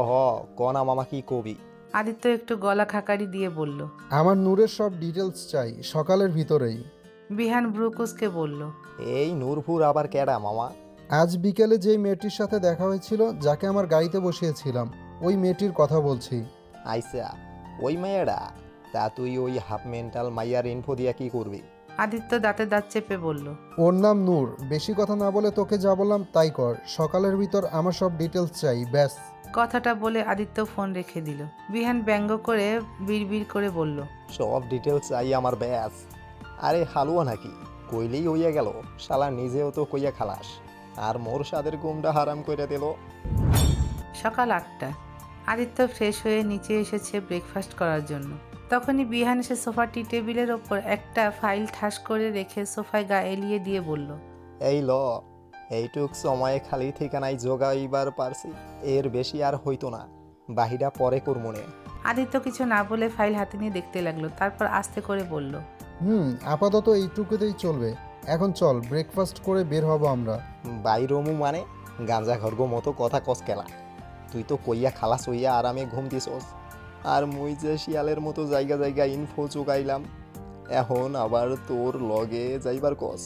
হ কনা মামা কি কবি? আদিত্য একটু গলা খাকারি দিয়ে বলল, আমার নূরের সব ডিটেলস চাই, সকালের ভিতরেই। বিহান ব্রুকুসকে বলল, এই নূরপুর আবার কেডা মামা? আজ বিকেলে যেই মেয়েটির সাথে দেখা হয়েছিল, যাকে আমার গাড়িতে বসিয়েছিলাম, ওই মেয়েটির কথা বলছি। আইসা, ওই মাইয়াডা? তা তুই ওই হাফ মেন্টাল মাইয়ার ইনফো দিয়া কি করবি? আদিত্য দাঁতে দাঁত চেপে বলল, ওর নাম নূর। বেশি কথা না বলে তোকে যা বললাম তাই কর। সকালের ভিতর আমার সব ডিটেলস চাই, ব্যাস। কথাটা বলে আদিত্য ফোন রেখে দিল। বিহান ব্যঙ্গ করে বিড়বিড় করে বলল, সব ডিটেলস চাই আমার, ব্যাস। আরে হালুয়া নাকি, কইলেই হইয়া গেল। শালা নিজেও তো কইয়া খালাস, আর মোর সাদের ঘুমটা হারাম কইরা দিল। সকাল 8টা। আদিত্য ফ্রেশ হয়ে নিচে এসেছে ব্রেকফাস্ট করার জন্য। তখনই বিহান এসে সোফা টি টেবিলের ওপর একটা ফাইল ঠাস করে রেখে সোফায় গা এলিয়ে দিয়ে বলল, এই ল, এইটুক সময়ে খালি ঠিকানায় জোগাইবার পারছি, এর বেশি আর হইতো না, বাহিরা পরে করমনে। আদিত্য কিছু না বলে ফাইল হাতে নিয়ে দেখতে লাগলো, তারপর আস্তে করে বলল, আপাতত এইটুকুতেই চলবে। এখন চল ব্রেকফাস্ট করে বের হব আমরা। বাইরমু মানে গাঁজা খর্গ মতো কথা কস কেলা। তুই তো কইয়া খালাস হইয়া আরামে ঘুম দিছস, আর মুই যে শিয়ালের মতো জায়গা জায়গা ইনফো চুকাইলাম, এখন আবার তোর লগে যাইবার কস,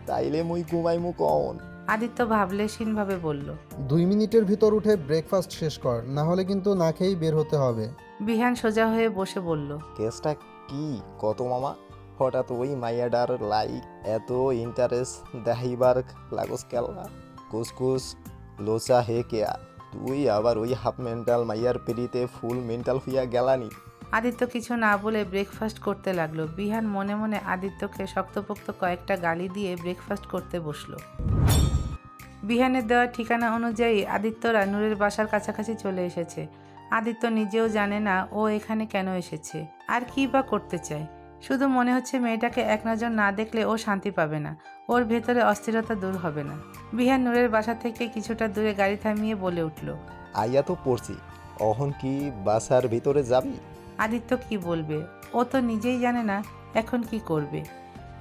তাইলে মুই ঘুমাইমু কন? আদিত্য ভাবলেশীনভাবে বলল। 2 মিনিটের ভিতর উঠে ব্রেকফাস্ট শেষ কর, না হলে কিন্তু না খেয়েই বের হতে হবে। বিহান সোজা হয়ে বসে বলল। কেসটা কি কত মামা? হঠাৎ ওই মাইয়াডার লাইক এত ইন্টারেস্ট দেখাইবার লাগস কেলা? কুসকুস লোচা হে কেয়া, তুই আবার ওই হাফ মেন্টাল মাইয়ার পিড়িতে ফুল মেন্টাল হইয়া গেলানি? আদিত্য কিছু না বলে ব্রেকফাস্ট করতে লাগলো। বিহান মনে মনে আদিত্যকে শক্তপোক্ত কয়েকটা গালি দিয়ে ব্রেকফাস্ট করতে বসলো। বিহানের দেওয়া ঠিকানা অনুযায়ী আদিত্যরা নূরের বাসার কাছাকাছি চলে এসেছে। আদিত্য নিজেও জানে না ও এখানে কেন এসেছে, আর কি বা করতে চায়। শুধু মনে হচ্ছে মেয়েটাকে এক নজর না দেখলে ও শান্তি পাবে না, ওর ভেতরে অস্থিরতা দূর হবে না। বিহান নূরের বাসা থেকে কিছুটা দূরে গাড়ি থামিয়ে বলে উঠল। আইয়া তো পড়ছি, অহন কি বাসার ভিতরে যাবি? আদিত্য কি বলবে, ও তো নিজেই জানে না এখন কি করবে।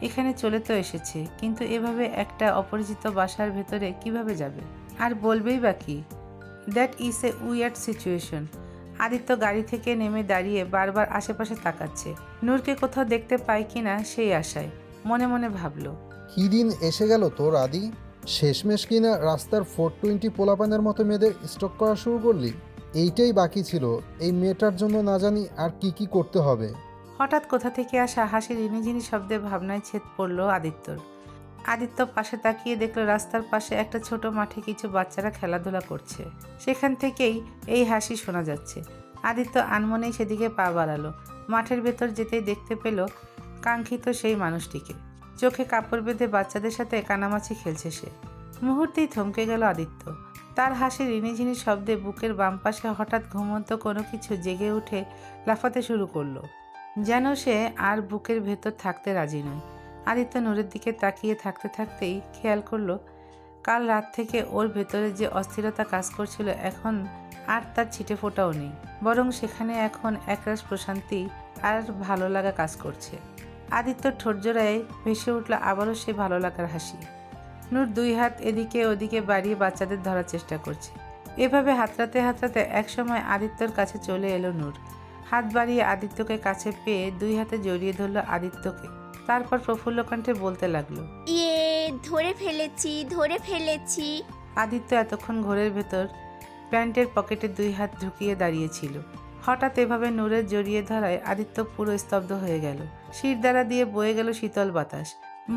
এখানে চলে তো এসেছে, কিন্তু এভাবে একটা অপরিচিত বাসার ভেতরে কিভাবে যাবে, আর বলবেই বা কি? That is a weird situation. Aditya গাড়ি থেকে নেমে দাঁড়িয়ে বারবার আশেপাশে তাকাচ্ছে, নূরকে কোথাও দেখতে পায় কিনা সেই আশায়। মনে মনে ভাবলো, কি দিন এসে গেল তোর আদি, শেষমেশ কিনা রাস্তার 420 পোলাপানের মতো মেয়েদের স্টক করা শুরু করলি। এইটাই বাকি ছিল, এই মেয়েটার জন্য না জানি আর কি কি করতে হবে। হঠাৎ কোথা থেকে আসা হাসির রিনিঝিনি শব্দে ভাবনায় ছেদ পড়ল আদিত্যর। আদিত্য পাশে তাকিয়ে দেখলো রাস্তার পাশে একটা ছোট মাঠে কিছু বাচ্চারা খেলাধুলা করছে, সেখান থেকেই এই হাসি শোনা যাচ্ছে। আদিত্য আনমনেই সেদিকে পা বাড়ালো। মাঠের ভেতর যেতেই দেখতে পেল কাঙ্ক্ষিত সেই মানুষটিকে। চোখে কাপড় বেঁধে বাচ্চাদের সাথে কানামাছি খেলছে সে। মুহূর্তেই থমকে গেল আদিত্য। তার হাসির রিনিঝিনি শব্দে বুকের বাম পাশে হঠাৎ ঘুমন্ত কোনো কিছু জেগে উঠে লাফাতে শুরু করলো, যেন সে আর বুকের ভেতর থাকতে রাজি নয়। আদিত্য নূরের দিকে তাকিয়ে থাকতে থাকতেই খেয়াল করলো কাল রাত থেকে ওর ভেতরে যে অস্থিরতা কাজ করছিল এখন আর তার ছিটে ফোটাও নেই, বরং সেখানে এখন একরাশ প্রশান্তি আর ভালো লাগা কাজ করছে। আদিত্যর ঠোঁট জোড়ায় ভেসে উঠল আবারও সে ভালো লাগার হাসি। নূর 2 হাত এদিকে ওদিকে বাড়িয়ে বাচ্চাদের ধরার চেষ্টা করছে। এভাবে হাতড়াতে হাতড়াতে একসময় আদিত্যর কাছে চলে এলো নূর। হাত বাড়িয়ে আদিত্যকে কাছে পেয়ে 2 হাতে জড়িয়ে ধরল আদিত্যকে। তারপর প্রফুল্ল কণ্ঠে বলতে লাগলো, ইয়ে, ধরে ফেলেছি। আদিত্য এতক্ষণ ঘরের ভেতর প্যান্টের পকেটে 2 হাত ঢুকিয়ে দাঁড়িয়েছিল। হঠাৎ এভাবে নূরের জড়িয়ে ধরায় আদিত্য পুরো স্তব্ধ হয়ে গেল। শির দ্বারা দিয়ে বয়ে গেল শীতল বাতাস।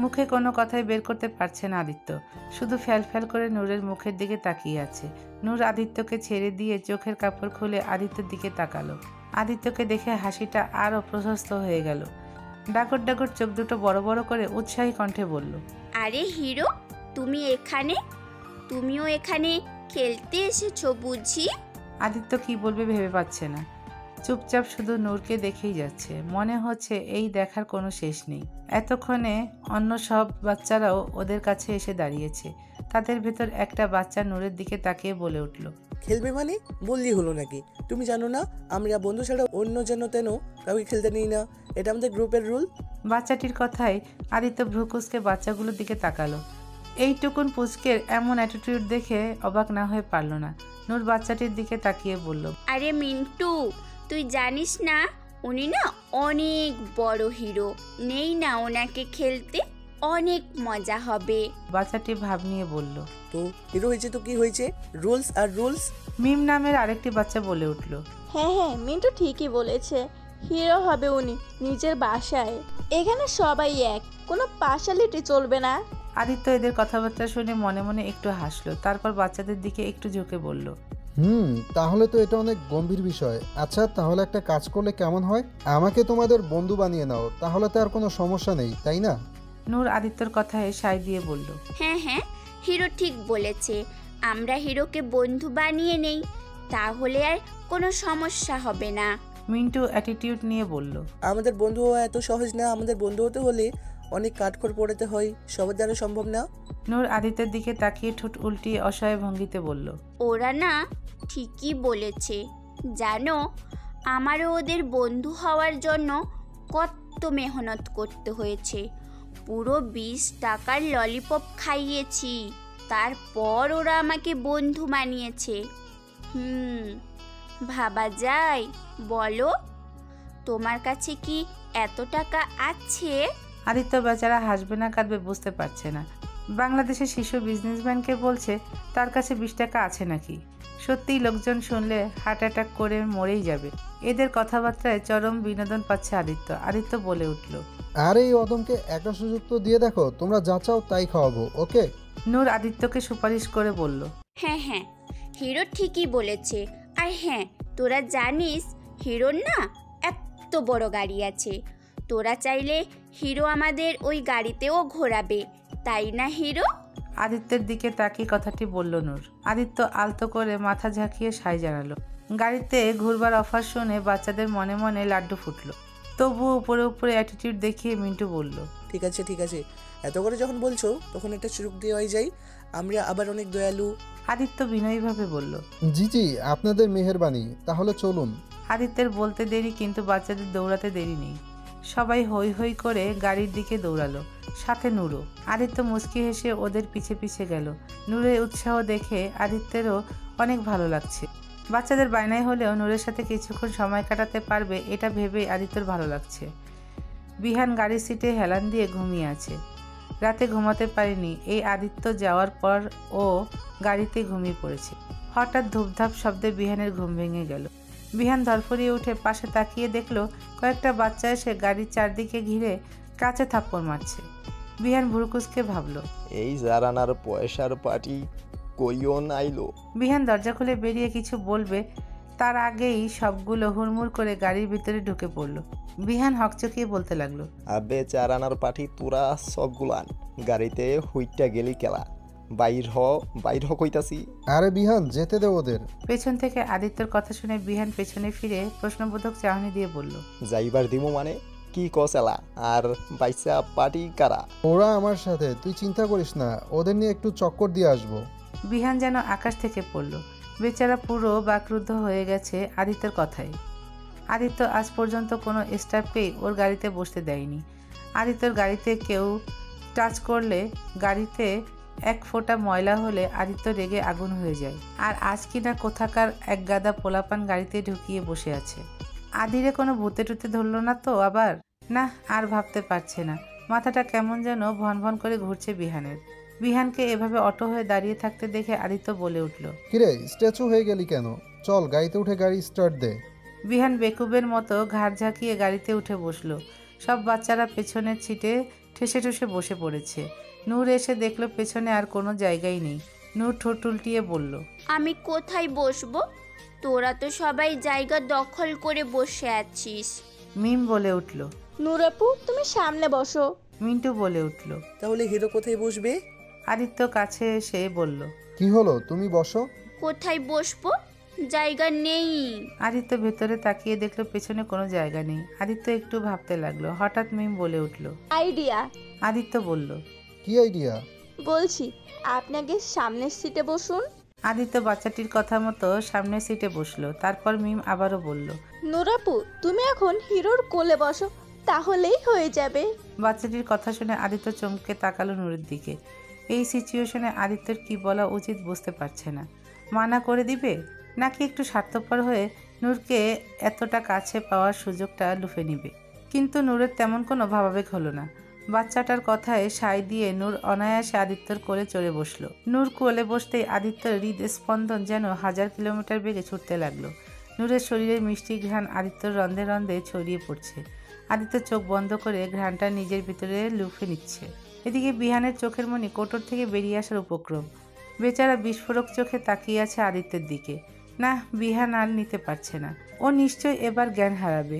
মুখে কোনো কথাই বের করতে পারছে না আদিত্য, শুধু ফ্যাল করে নূরের মুখের দিকে তাকিয়ে আছে। নূর আদিত্যকে ছেড়ে দিয়ে চোখের কাপড় খুলে আদিত্যের দিকে তাকালো। আদিত্যকে দেখে হাসিটা আরও প্রশস্ত হয়ে গেল। ডাগর ডাগর চোখ দুটো বড় বড় করে উৎসাহী কণ্ঠে বলল, আরে হিরো, তুমিও এখানে খেলতে এসেছো বুঝি? আদিত্য কি বলবে ভেবে পাচ্ছে না। চুপচাপ শুধু নূরকে দেখেই যাচ্ছে। মনে হচ্ছে এই দেখার কোনো শেষ নেই। এতক্ষণে অন্য সব বাচ্চারাও ওদের কাছে এসে দাঁড়িয়েছে। তাদের ভেতর একটা বাচ্চা নূরের দিকে তাকিয়ে বলে উঠল, খেলবে মানে বললি হলো নাকি? তুমি জানো না আমরা বন্ধু ছাড়া অন্য যেন তেন কাউকে খেলতে নিই না, এটা আমাদের গ্রুপের রুল। বাচ্চাটির কথায় আদিত্য ভ্রুকুচকে বাচ্চাগুলোর দিকে তাকালো। এইটুকুন পুচকের এমন অ্যাটিটিউড দেখে অবাক না হয়ে পারল না। নূর বাচ্চাটির দিকে তাকিয়ে বলল, আরে মিন্টু, তুই জানিস না উনি না অনেক বড় হিরো, নেই না ওনাকে খেলতে, অনেক মজা হবে। বাচ্চাটি ভাব নিয়ে বলল। তো হিরো হয়েছে তো কি হয়েছে, রুলস আর রুলস। মিম নামের আরেকটি বাচ্চা বলে উঠল, হ্যাঁ মিন্টু ঠিকই বলেছে, হিরো হবে উনি নিজের বাসায়। এখানে সবাই এক, কোনো পার্শালিটি চলবে না। আদিত্য এদের কথাবার্তা শুনে মনে মনে একটু হাসলো। তারপর বাচ্চাদের দিকে একটু ঝুঁকে বলল, তাহলে তো এটা অনেক গম্ভীর বিষয়। আচ্ছা, তাহলে একটা কাজ করলে কেমন হয়? আমাকে তোমাদের বন্ধু বানিয়ে নাও, তাহলে তো আর কোনো সমস্যা নেই, তাই না? নূর আদিত্যর কথায় সায় দিয়ে বলল, হ্যাঁ হিরো ঠিক বলেছে, আমরা হিরোকে বন্ধু বানিয়ে নেই, তাহলে আর কোনো সমস্যা হবে না। মিন্টু অ্যাটিটিউড নিয়ে বলল, আমাদের বন্ধু হওয়া এত সহজ না, আমাদের বন্ধু হতে হলে অনেক কাঠখড় পড়াতে হয়, সবার দ্বারা সম্ভব না। নূর আদিত্যের দিকে তাকিয়ে ঠোঁট উল্টিয়ে অসহায় ভঙ্গিতে বলল, ওরা না ঠিকই বলেছে, জানো আমারও ওদের বন্ধু হওয়ার জন্য কত মেহনত করতে হয়েছে। পুরো 20 টাকার ললিপপ খাইয়েছি, তারপর ওরা আমাকে বন্ধু মানিয়েছে। ভাবা যায়? বলো, তোমার কাছে কি এত টাকা আছে? আদিত্য বেচারা হাসবে না কাঁদবে বুঝতে পারছে না। বাংলাদেশের শীর্ষ বিজনেসম্যানকে বলছে তার কাছে 20 টাকা আছে নাকি। সত্যিই লোকজন শুনলে হার্ট অ্যাটাক করে মরেই যাবে। এদের কথাবার্তায় চরম বিনোদন পাচ্ছে আদিত্য। আদিত্য বলে উঠল, আর এই অদমকে একটা সুযোগ তো দিয়ে দেখো, তোমরা যা চাও তাই খাওয়াবো, ওকে? নূর আদিত্যকে সুপারিশ করে বলল, হ্যাঁ, হিরো ঠিকই বলেছে। আর হ্যাঁ, তোরা জানিস হিরোর না এত বড় গাড়ি আছে। তোরা চাইলে হিরো আমাদের ওই গাড়িতেও ঘোরাবে, তাই না হিরো? আদিত্যের দিকে তাকিয়ে কথাটি বলল নূর। আদিত্য আলতো করে মাথা ঝাঁকিয়ে সাই জানালো। গাড়িতে ঘুরবার অফার শুনে বাচ্চাদের মনে মনে লাড্ডু ফুটলো। তবুও উপরে উপরে অ্যাটিটিউড দেখিয়ে মিন্টু বলল, ঠিক আছে, এত করে যখন বলছো তখন একটা সুযোগ দেওয়াই যায়। আমরা আবার অনেক দয়ালু। আদিত্য বিনয়ীভাবে বলল, জি আপনাদের মেহেরবানি, তাহলে চলুন। আদিত্যের বলতে দেরি, কিন্তু বাচ্চাদের দৌড়াতে দেরি নেই। সবাই হই হই করে গাড়ির দিকে দৌড়ালো, সাথে নূরও। আদিত্য মুচকি হেসে ওদের পিছে পিছে গেল। নূরের উৎসাহ দেখে আদিত্যেরও অনেক ভালো লাগছে। বাচ্চাদের বায়নায় হলেও নূরের সাথে কিছুক্ষণ সময় কাটাতে পারবে এটা ভেবেই আদিত্যর ভালো লাগছে। বিহান গাড়ির সিটে হেলান দিয়ে ঘুমিয়ে আছে। রাতে ঘুমাতে পারেনি। এই আদিত্য যাওয়ার পর ও গাড়িতে ঘুমিয়ে পড়েছে। হঠাৎ ধূপধাপ শব্দে বিহানের ঘুম ভেঙে গেল। বিহান ধরফরিয়ে উঠে পাশে তাকিয়ে দেখলো কয়েকটা বাচ্চা এসে গাড়ির চারদিকে ঘিরে কাছে থাপ্পড় মারছে। বিহান ভুরুকুসকে ভাবলো, এই জারানার পয়সার পার্টি কইও নাইলো। বিহান দরজা খুলে বেরিয়ে কিছু বলবে তার আগেই সবগুলো হুড়মুড় করে গাড়ির ভিতরে ঢুকে পড়লো। বিহান হকচকিয়ে বলতে লাগলো, আবে চারানার পার্টি তোরা সবগুলান গাড়িতে হুইটটা গেলি কেলা, বাইর হ কইতাছি। আরে বিহান, যেতে দে ওদের। পেছন থেকে আদিত্যর কথা শুনে বিহান পেছনে ফিরে প্রশ্নবোধক চাহনি দিয়ে বলল, যাইবার দিমু মানে কি কসেলা? আর বাইসা পার্টি কারা? ওরা আমার সাথে, তুই চিন্তা করিস না, ওদের নিয়ে একটু চক্কর দিয়ে আসবো। বিহান যেন আকাশ থেকে পড়ল। বেচারা পুরো বাকরুদ্ধ হয়ে গেছে আদিত্যর কথায়। আদিত্য আজ পর্যন্ত কোনো স্টাফকেই ওর গাড়িতে বসতে দেয়নি। আদিত্যর গাড়িতে কেউ টাচ করলে, গাড়িতে এক ফোঁটা ময়লা হলে আদিত্য রেগে আগুন হয়ে যায়। আর আজ কিনা কোথাকার এক গাদা পোলাপান গাড়িতে ঢুকিয়ে বসে আছে। আদিরে কোনো ভূতে টুতে ধরল না তো আবার? না, আর ভাবতে পারছে না। মাথাটা কেমন যেন ভনভন করে ঘুরছে বিহানের। বিহানকে এভাবে অটো হয়ে দাঁড়িয়ে থাকতে দেখে আদিত্য বলে উঠল, কিরে স্ট্যাচু হয়ে গেলি কেন? চল গাড়িতে উঠে গাড়ি স্টার্ট দে। বিহান বেকুবের মতো ঘাড় ঝাঁকিয়ে গাড়িতে উঠে বসলো। সব বাচ্চারা পেছনের সিটে ঠেসে ঠেসে বসে পড়েছে। নূর এসে দেখলো পেছনে আর কোনো জায়গাই নেই। নূর ঠোঁট উল্টিয়ে বলল, আমি কোথায় বসবো? তোরা তো সবাই জায়গা দখল করে বসে আছিস। মিম বলে উঠল। নুরাপু, তুমি সামনে বসো। মিন্টু বলে উঠল। তাহলে হিরো কোথায় বসবে? আদিত্য কাছে এসে বলল, কি হলো, তুমি বসো। কোথায় বসবো? জায়গা নেই। আদিত্য ভেতরে তাকিয়ে দেখলো পেছনে কোনো জায়গা নেই। আদিত্য একটু ভাবতে লাগলো। হঠাৎ মিম বলে উঠল, আইডিয়া। আদিত্য বলল, কি আইডিয়া? বলছি, আপনি আগে সামনের সিটে বসুন। আদিত্য বাচ্চাটির কথা মতো সামনের সিটে বসলো। তারপর মিম আবারও বলল, নুরাপু, তুমি এখন হিরোর কোলে বসো, তাহলেই হয়ে যাবে। বাচ্চাটির কথা শুনে আদিত্য চমকে তাকালো নূরের দিকে। এই সিচুয়েশনে আদিত্যর কি বলা উচিত বুঝতে পারছে না। মানা করে দিবে, নাকি একটু স্বার্থপর হয়ে নূরকে এতটা কাছে পাওয়ার সুযোগটা লুফে নিবে। কিন্তু নূরের তেমন কোনো ভাবাবেগ হলো না। বাচ্চাটার কথায় সায় দিয়ে নূর অনায়াসে আদিত্যর কোলে চড়ে বসলো। নূর কোলে বসতেই আদিত্যর হৃদস্পন্দন যেন 1000 কিলোমিটার বেগে ছুটতে লাগলো। নূরের শরীরের মিষ্টি ঘ্রাণ আদিত্যর রন্ধে রন্ধে ছড়িয়ে পড়ছে। আদিত্য চোখ বন্ধ করে ঘ্রাণটা নিজের ভিতরে লুফে নিচ্ছে। এদিকে বিহানের চোখের মনি কোটর থেকে বেরিয়ে আসার উপক্রম। বেচারা বিস্ফোরক চোখে তাকিয়ে আছে আদিত্যের দিকে। না, বিহান আর নিতে পারছে না। ও নিশ্চয়ই এবার জ্ঞান হারাবে।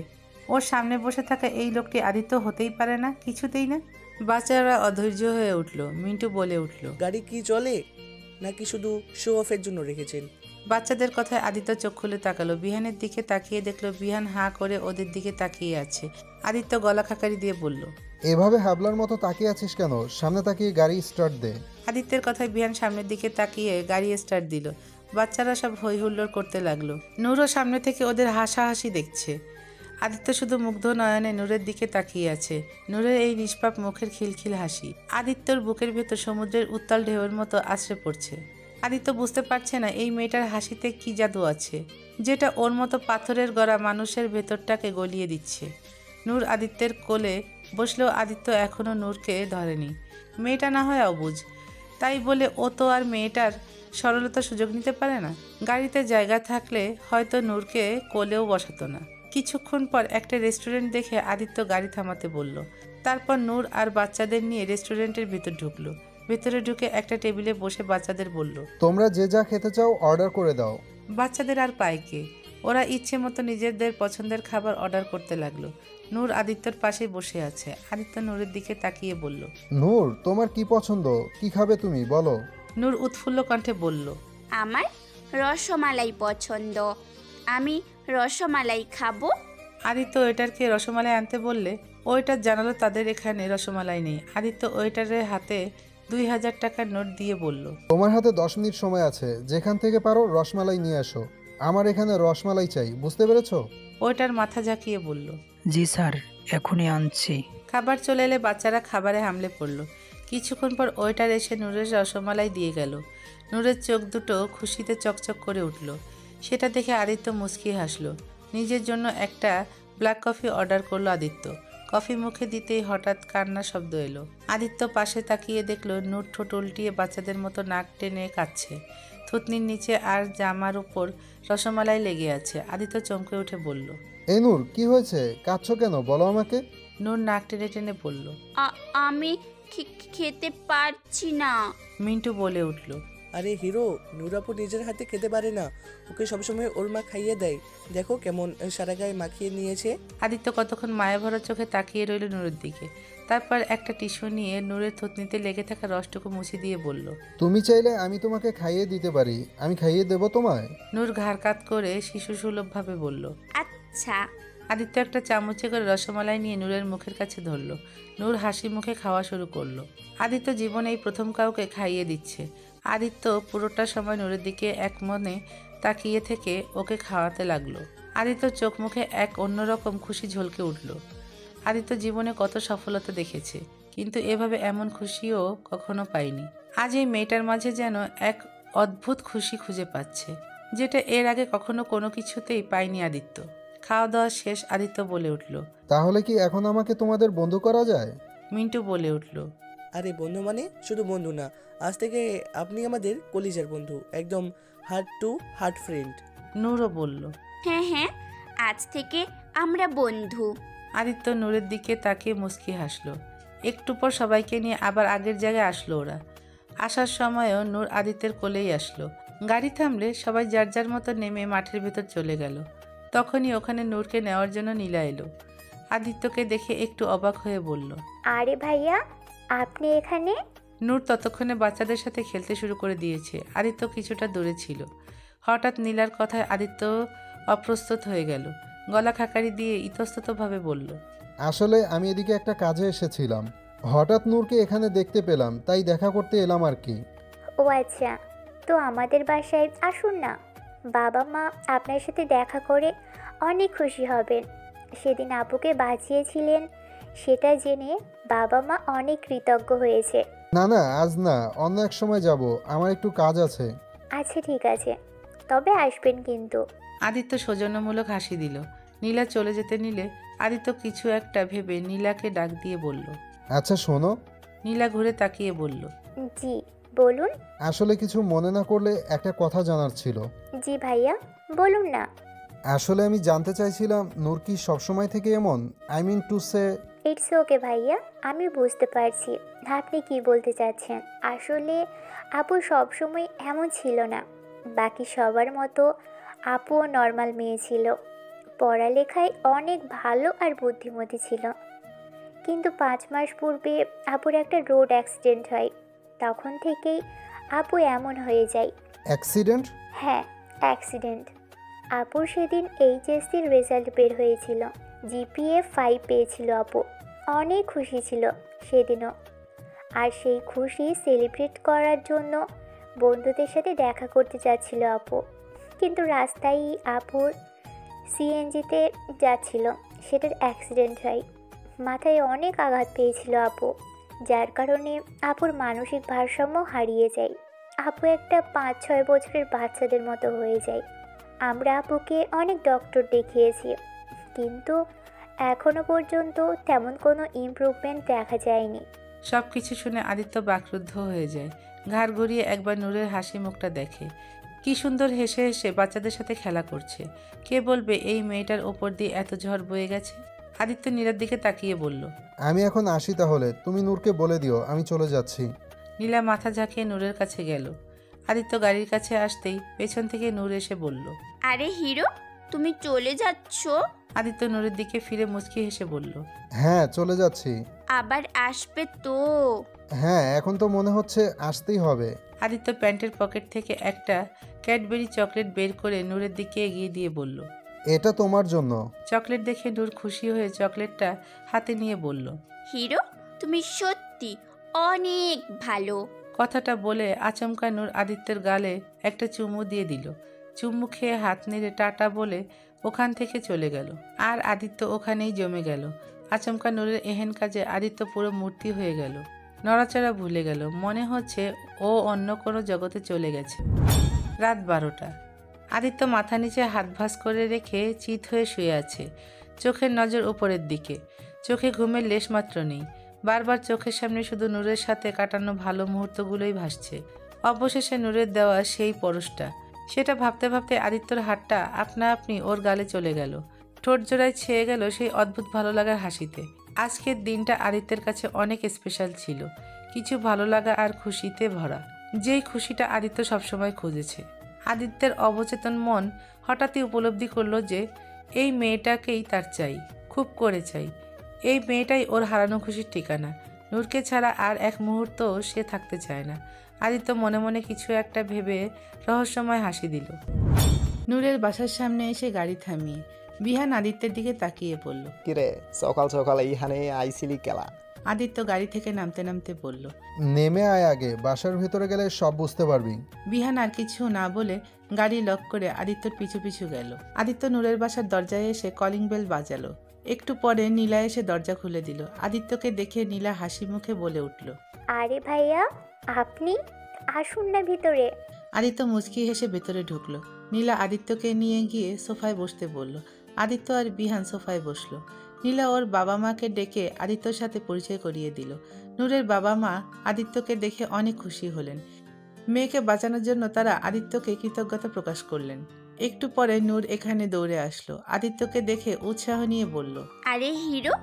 ওর সামনে বসে থাকা এই লোকটি আদিত্য হতেই পারে না, কিছুতেই না। বাচ্চারা অধৈর্য হয়ে উঠল। মিন্টু বলে উঠল, গাড়ি কি চলে নাকি শুধু শো অফের জন্য রেখেছেন? বাচ্চাদের কথায় আদিত্য চোখ খুলে তাকালো। বিহানের দিকে তাকিয়ে দেখলো বিহান হাঁ করে ওদের দিকে তাকিয়ে আছে। আদিত্য গলা খাকারি দিয়ে বলল, এভাবে হাবলার মতো তাকিয়ে আছিস কেন? সামনে তাকিয়ে গাড়ি স্টার্ট দে। আদিত্যের কথায় বিহান সামনের দিকে তাকিয়ে গাড়ি স্টার্ট দিল। বাচ্চারা সব হই হুল্লোড় করতে লাগলো। নূরও সামনে থেকে ওদের হাসাহাসি দেখছে। আদিত্য শুধু মুগ্ধ নয়নে নূরের দিকে তাকিয়ে আছে। নূরের এই নিষ্পাপ মুখের খিলখিল হাসি আদিত্যর বুকের ভেতর সমুদ্রের উত্তাল ঢেউয়ের মতো আছড়ে পড়ছে। আদিত্য বুঝতে পারছে না এই মেয়েটার হাসিতে কি জাদু আছে, যেটা ওর মতো পাথরের গড়া মানুষের ভেতরটাকে গলিয়ে দিচ্ছে। নূর আদিত্যের কোলে বসলেও আদিত্য এখনও নূরকে ধরেনি। মেয়েটা না হয় অবুঝ, তাই বলে ও তো আর মেয়েটার সরলতার সুযোগ নিতে পারে না। গাড়িতে জায়গা থাকলে হয়তো নূরকে কোলেও বসাতো না। কিছুক্ষণ পর একটা রেস্টুরেন্ট দেখে আদিত্য গাড়ি থামাতে বলল। তারপর নূর আর বাচ্চাদের নিয়ে রেস্টুরেন্টের ভিতর ঢুকলো। ভেতরে ঢুকে একটা টেবিলে বসে বাচ্চাদের বলল, তোমরা যে যা খেতে চাও অর্ডার করে দাও। বাচ্চাদের আর পায় কে, ওরা ইচ্ছে মতো নিজেদের পছন্দের খাবার অর্ডার করতে লাগলো। নূর আদিত্যর পাশেই বসে আছে। আদিত্য নূরের দিকে তাকিয়ে বলল, নূর, তোমার কি পছন্দ, কি খাবে তুমি বলো? নূর উৎফুল্ল কণ্ঠে বলল, আমার রসমালাই পছন্দ, আমি রসমালাই খাবো। আদিত্য ওয়েটারকে রসমালাই আনতে বললে ওয়েটার জানালো তাদের এখানে রসমালাই নেই। আদিত্য ওয়েটারের হাতে 2000 টাকার নোট দিয়ে বলল, তোমার হাতে 10 মিনিট সময় আছে, যেখান থেকে পারো রসমালাই নিয়ে আসো। আমার এখানে রসমালাই চাই, বুঝতে পেরেছো? ওয়েটার মাথা ঝাঁকিয়ে বলল, জি স্যার, এখনই আনছি। খাবার চলে এলে বাচ্চারা খাবারে হামলে পড়ল। কিছুক্ষণ পর ওয়েটার এসে নূরের রসমালাই দিয়ে গেল। নূরের চোখ দুটো খুশিতে চকচক করে উঠল। সেটা দেখে আদিত্য মুচকি হাসলো। নিজের জন্য একটা ব্ল্যাক কফি অর্ডার করলো আদিত্য। কফি মুখে দিতেই হঠাৎ কান্নার শব্দ এলো। আদিত্য পাশে তাকিয়ে দেখলো নূর ঠোঁট উল্টিয়ে বাচ্চাদের মতো নাক টেনে কাঁদছে। থুতনির নিচে আর জামার উপর রসমালাই লেগে আছে। আদিত্য চমকে উঠে বলল, এই নূর, কি হয়েছে, কাঁদছো কেন বলো আমাকে? নূর নাক টেনে টেনে বলল, আমি খেতে পারছি না। মিন্টু বলে উঠল, আরে হিরো, নূরাপু নিজের হাতে খেতে পারে না, ওকে সবসময় ওর মা খাইয়ে দেয়। দেখো কেমন সারা গায়ে মাখিয়ে নিয়েছে। আদিত্য কতক্ষণ মায়া ভরা চোখে তাকিয়ে রইল নূরের দিকে। তারপর একটা টিস্যু নিয়ে নূরের থুতনিতে লেগে থাকা রসটুকু মুছে দিয়ে বলল, তুমি চাইলে আমি তোমাকে খাইয়ে দিতে পারি, আমি খাইয়ে দেবো তোমায়। নূর ঘাড় কাত করে শিশু সুলভভাবে বলল, আচ্ছা। আদিত্য একটা চামচে করে রসমালাই নিয়ে নূরের মুখের কাছে ধরল। নূর হাসি মুখে খাওয়া শুরু করলো। আদিত্য জীবনে এই প্রথম কাউকে খাইয়ে দিচ্ছে। আদিত্য পুরোটা সময় নূরের দিকে এক মনে তাকিয়ে থেকে ওকে খাওয়াতে লাগলো। আদিত্য চোখ মুখে এক অন্যরকম খুশি ঝলকে উঠল। আদিত্য জীবনে কত সফলতা দেখেছে, কিন্তু এভাবে এমন খুশিও কখনো পায়নি। আজ এই মেয়েটার মাঝে যেন এক অদ্ভুত খুশি খুঁজে পাচ্ছে, যেটা এর আগে কখনো কোনো কিছুতেই পায়নি আদিত্য। খাওয়া দাওয়া শেষ। আদিত্য বলে উঠল, তাহলে কি এখন আমাকে তোমাদের বন্ধু করা যায়? মিন্টু বলে উঠল, আরে বন্ধু মানে শুধু বন্ধু না, আজ থেকে আপনি আমাদের কলিজার বন্ধু, একদম হার্ট টু হার্ট ফ্রেন্ড। নূরও বলল, হ্যাঁ হ্যাঁ, আজ থেকে আমরা বন্ধু। আদিত্য নূরের দিকে তাকিয়ে মুচকি হাসলো। একটু পর সবাইকে নিয়ে আবার আগের জায়গায় আসলো ওরা। আসার সময়ও নূর আদিত্যের কোলেই আসলো। গাড়ি থামলে সবাই যার যার মতো নেমে মাঠের ভেতর চলে গেল। তখনই ওখানে নূরকে নেওয়ার জন্য নীলা এলো। আদিত্যকে দেখে একটু অবাক হয়ে বলল, আরে ভাইয়া, আপনি এখানে? নূর ততক্ষণে বাচ্চাদের সাথে খেলতে শুরু করে দিয়েছে। আদিত্য কিছুটা দূরে ছিল। হঠাৎ নীলার কথায় আদিত্য অপ্রস্তুত হয়ে গেল। গলা খাকারি দিয়ে ইতস্ততভাবে বলল, আসলে আমি এদিকে একটা কাজে এসেছিলাম, হঠাৎ নূরকে এখানে দেখতে পেলাম, তাই দেখা করতে এলাম আর কি। ও আচ্ছা, তো আমাদের বাসায় আসুন না, বাবা মা আপনার সাথে দেখা করে অনেক খুশি হবেন। সেদিন আপুকে বাঁচিয়েছিলেন, সেটা জেনে বাবা মা অনেক কৃতজ্ঞ হয়েছে। না না, আজ না, অন্য এক সময় যাব, আমার একটু কাজ আছে। আচ্ছা ঠিক আছে, তবে আসবেন কিন্তু। আদিত্য সৌজন্যমূলক হাসি দিল। নীলা চলে যেতে নিলে আদিত্য কিছু একটা ভেবে নীলাকে ডাক দিয়ে বলল, আচ্ছা শোনো। নীলা ঘুরে তাকিয়ে বলল, জি বলুন। আসলে কিছু মনে না করলে একটা কথা জানার ছিল। জি ভাইয়া, বলুন না। আসলে আমি জানতে চাইছিলাম নূর কি সবসময় থেকে এমন, I mean to say. It's okay ভাইয়া, আমি বুঝতে পারছি আপনি কি বলতে চাচ্ছেন। আসলে আপু সবসময় এমন ছিল না, বাকি সবার মতো আপুও নর্মাল মেয়ে ছিল, পড়ালেখায় অনেক ভালো আর বুদ্ধিমতী ছিল। কিন্তু 5 মাস পূর্বে আপুর একটা রোড অ্যাক্সিডেন্ট হয়, তখন থেকেই আপু এমন হয়ে যায়। অ্যাক্সিডেন্ট? হ্যাঁ, অ্যাক্সিডেন্ট। আপুর সেদিন এইচএসসির রেজাল্ট বের হয়েছিল, জিপিএ 5 পেয়েছিল আপু। অনেক খুশি ছিল সেদিনও, আর সেই খুশি সেলিব্রেট করার জন্য বন্ধুদের সাথে দেখা করতে যাচ্ছিল আপু। কিন্তু রাস্তায় আপুর সিএনজিতে যাচ্ছিল, সেটার অ্যাক্সিডেন্ট হয়। মাথায় অনেক আঘাত পেয়েছিল আপু, যার কারণে আপুর মানসিক ভারসাম্য হারিয়ে যায়। আপু একটা 5-6 বছরের বাচ্চাদের মতো হয়ে যায়। আমরা আপুকে অনেক ডক্টর দেখিয়েছি, কিন্তু এখনো পর্যন্ত তেমন কোনো ইমপ্রুভমেন্ট দেখা যায়নি। সব কিছু শুনে আদিত্য বাকরুদ্ধ হয়ে যায়। ঘাড় ঘুরিয়ে একবার নূরের হাসি মুখটা দেখে। কি সুন্দর হেসে হেসে বাচ্চাদের সাথে খেলা করছে। কে বলবে এই মেয়েটার ওপর দিয়ে এত ঝড় বয়ে গেছে। আদিত্য নীলার দিকে তাকিয়ে বলল, আমি এখন আসি তাহলে, তুমি নূরকে বলে দিও আমি চলে যাচ্ছি। নীলা মাথা ঝাঁকিয়ে নূরের কাছে গেল। আদিত্য গাড়ির কাছে আসতেই পেছন থেকে নূর এসে বলল, আরে হিরো, তুমি চলে যাচ্ছ? আদিত্য নূরের দিকে ফিরে মুচকি হেসে বলল, হ্যাঁ চলে যাচ্ছি। আবার আসবে তো? হ্যাঁ এখন তো মনে হচ্ছে আসতেই হবে। আদিত্য প্যান্টের পকেট থেকে একটা ক্যাডবেরি চকলেট বের করে নূরের দিকে এগিয়ে দিয়ে বলল, এটা তোমার জন্য। চকলেট দেখে নূর খুশি হয়ে চকলেটটা হাতে নিয়ে বলল, হিরো, তুমি সত্যি অনেক ভালো। কথাটা বলে আচমকা নূর আদিত্যের গালে একটা চুমু দিয়ে দিল। চুমু খেয়ে হাত নেড়ে টাটা বলে ওখান থেকে চলে গেল। আর আদিত্য ওখানেই জমে গেল। আচমকা নূরের এহেন কাজে আদিত্য পুরো মূর্তি হয়ে গেল। নড়াচড়া ভুলে গেল। মনে হচ্ছে ও অন্য কোনো জগতে চলে গেছে। রাত 12টা। আদিত্য মাথা নিচে হাত ভাঁজ করে রেখে চিত হয়ে শুয়ে আছে। চোখের নজর উপরের দিকে। চোখে ঘুমের লেশমাত্র নেই। বারবার চোখের সামনে শুধু নূরের সাথে কাটানো ভালো মুহূর্তগুলোই ভাসছে। অবশেষে নূরের দেওয়া সেই পরশটা, সেটা ভাবতে ভাবতে আদিত্যর হাতটা আপনা আপনি ওর গালে চলে গেল। ঠোঁট জোড়ায় ছেয়ে গেল সেই অদ্ভুত ভালো লাগার হাসিতে। আজকের দিনটা আদিত্যের কাছে অনেক স্পেশাল ছিল। কিছু ভালো লাগা আর খুশিতে ভরা, যেই খুশিটা আদিত্য সবসময় খুঁজেছে। আদিত্যের অবচেতন মন হঠাৎই উপলব্ধি করলো যে এই মেয়েটাকেই তার চাই, খুব করে চাই। এই মেয়েটাই ওর হারানো খুশির ঠিকানা। নূরকে ছাড়া আর এক মুহূর্ত সে থাকতে চায় না। আদিত্য মনে মনে কিছু একটা ভেবে রহস্যময় হাসি দিল। নূরের বাসার সামনে এসে গাড়ি থামিয়ে বিহান আদিত্যের দিকে তাকিয়ে পড়ল, কিরে সকাল সকাল এইখানে আইসিলি কেলা? আদিত্য গাড়ি থেকে নামতে নামতে বলল, নেমে আয় আগে, বাসার ভেতরে গেলে সব বুঝতে পারবি। বিহান আর কিছু না বলে গাড়ি লক করে আদিত্যর পিছু পিছু গেল। আদিত্য নূরের বাসার দরজায় এসে কলিং বেল বাজালো। একটু পরে নীলা এসে দরজা খুলে দিল। আদিত্যকে দেখে নীলা হাসি মুখে বলে উঠল, আরে ভাইয়া, আপনি আসুন না ভিতরে। আদিত্য মুচকি হেসে ভেতরে ঢুকলো। নীলা আদিত্যকে নিয়ে গিয়ে সোফায় বসতে বলল। আদিত্য আর বিহান সোফায় বসলো। নীলা ওর বাবা মাকে ডেকে আদিত্যর সাথে পরিচয় করিয়ে দিল। নূরের বাবা মা আদিত্যকে দেখে অনেক খুশি হলেন। মেয়েকে বাঁচানোর জন্য তারা আদিত্যকে কৃতজ্ঞতা প্রকাশ করলেন। একটু পরে নূর এখানে দৌড়ে আসলো। আদিত্যকে দেখে উৎসাহ নিয়ে বলল, আরে হিরো,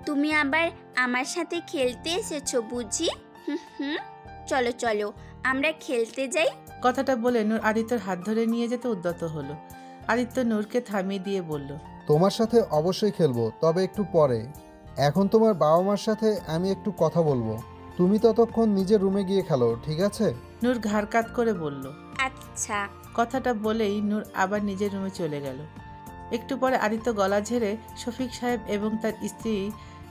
তুমি আবার আমার সাথে খেলতে এসেছো বুঝি? হুম, চলো চলো আমরা খেলতে যাই। কথাটা বলে নূর আদিত্যর হাত ধরে নিয়ে যেতে উদ্যত হলো। আদিত্য নূরকে থামিয়ে দিয়ে বলল, তোমার সাথে অবশ্যই খেলবো, তবে একটু পরে। এখন তোমার বাবা মার সাথে আমি একটু কথা বলবো। তুমি ততক্ষণ নিজের রুমে গিয়ে খেলো, ঠিক আছে? নূর ঘাড় কাত করে বলল, আচ্ছা। কথাটা বলেই নূর আবার নিজের রুমে চলে গেল। একটু পরে আদিত্য গলা ঝেড়ে শফিক সাহেব এবং তার স্ত্রী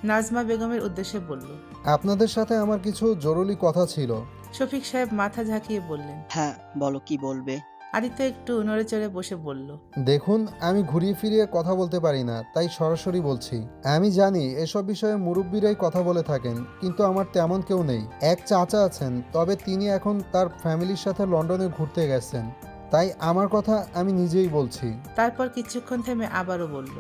নাজমা বেগমের উদ্দেশ্যে বলল, আপনাদের সাথে আমার কিছু জরুরি কথা ছিল। শফিক সাহেব মাথা ঝাঁকিয়ে বললেন, হ্যাঁ বলো, কি বলবে? আদিত্য একটু নড়ে চড়ে বসে বলল, দেখুন, আমি ঘুরিয়ে ফিরিয়ে কথা বলতে পারি না, তাই সরাসরি বলছি। আমি জানি এসব বিষয়ে মুরব্বীরাই কথা বলে থাকেন, কিন্তু আমার তেমন কেউ নেই। এক চাচা আছেন, তবে তিনি এখন তার ফ্যামিলির সাথে লন্ডনে ঘুরতে গেছেন, তাই আমার কথা আমি নিজেই বলছি। তারপর কিছুক্ষণ থেমে আবারও বলল,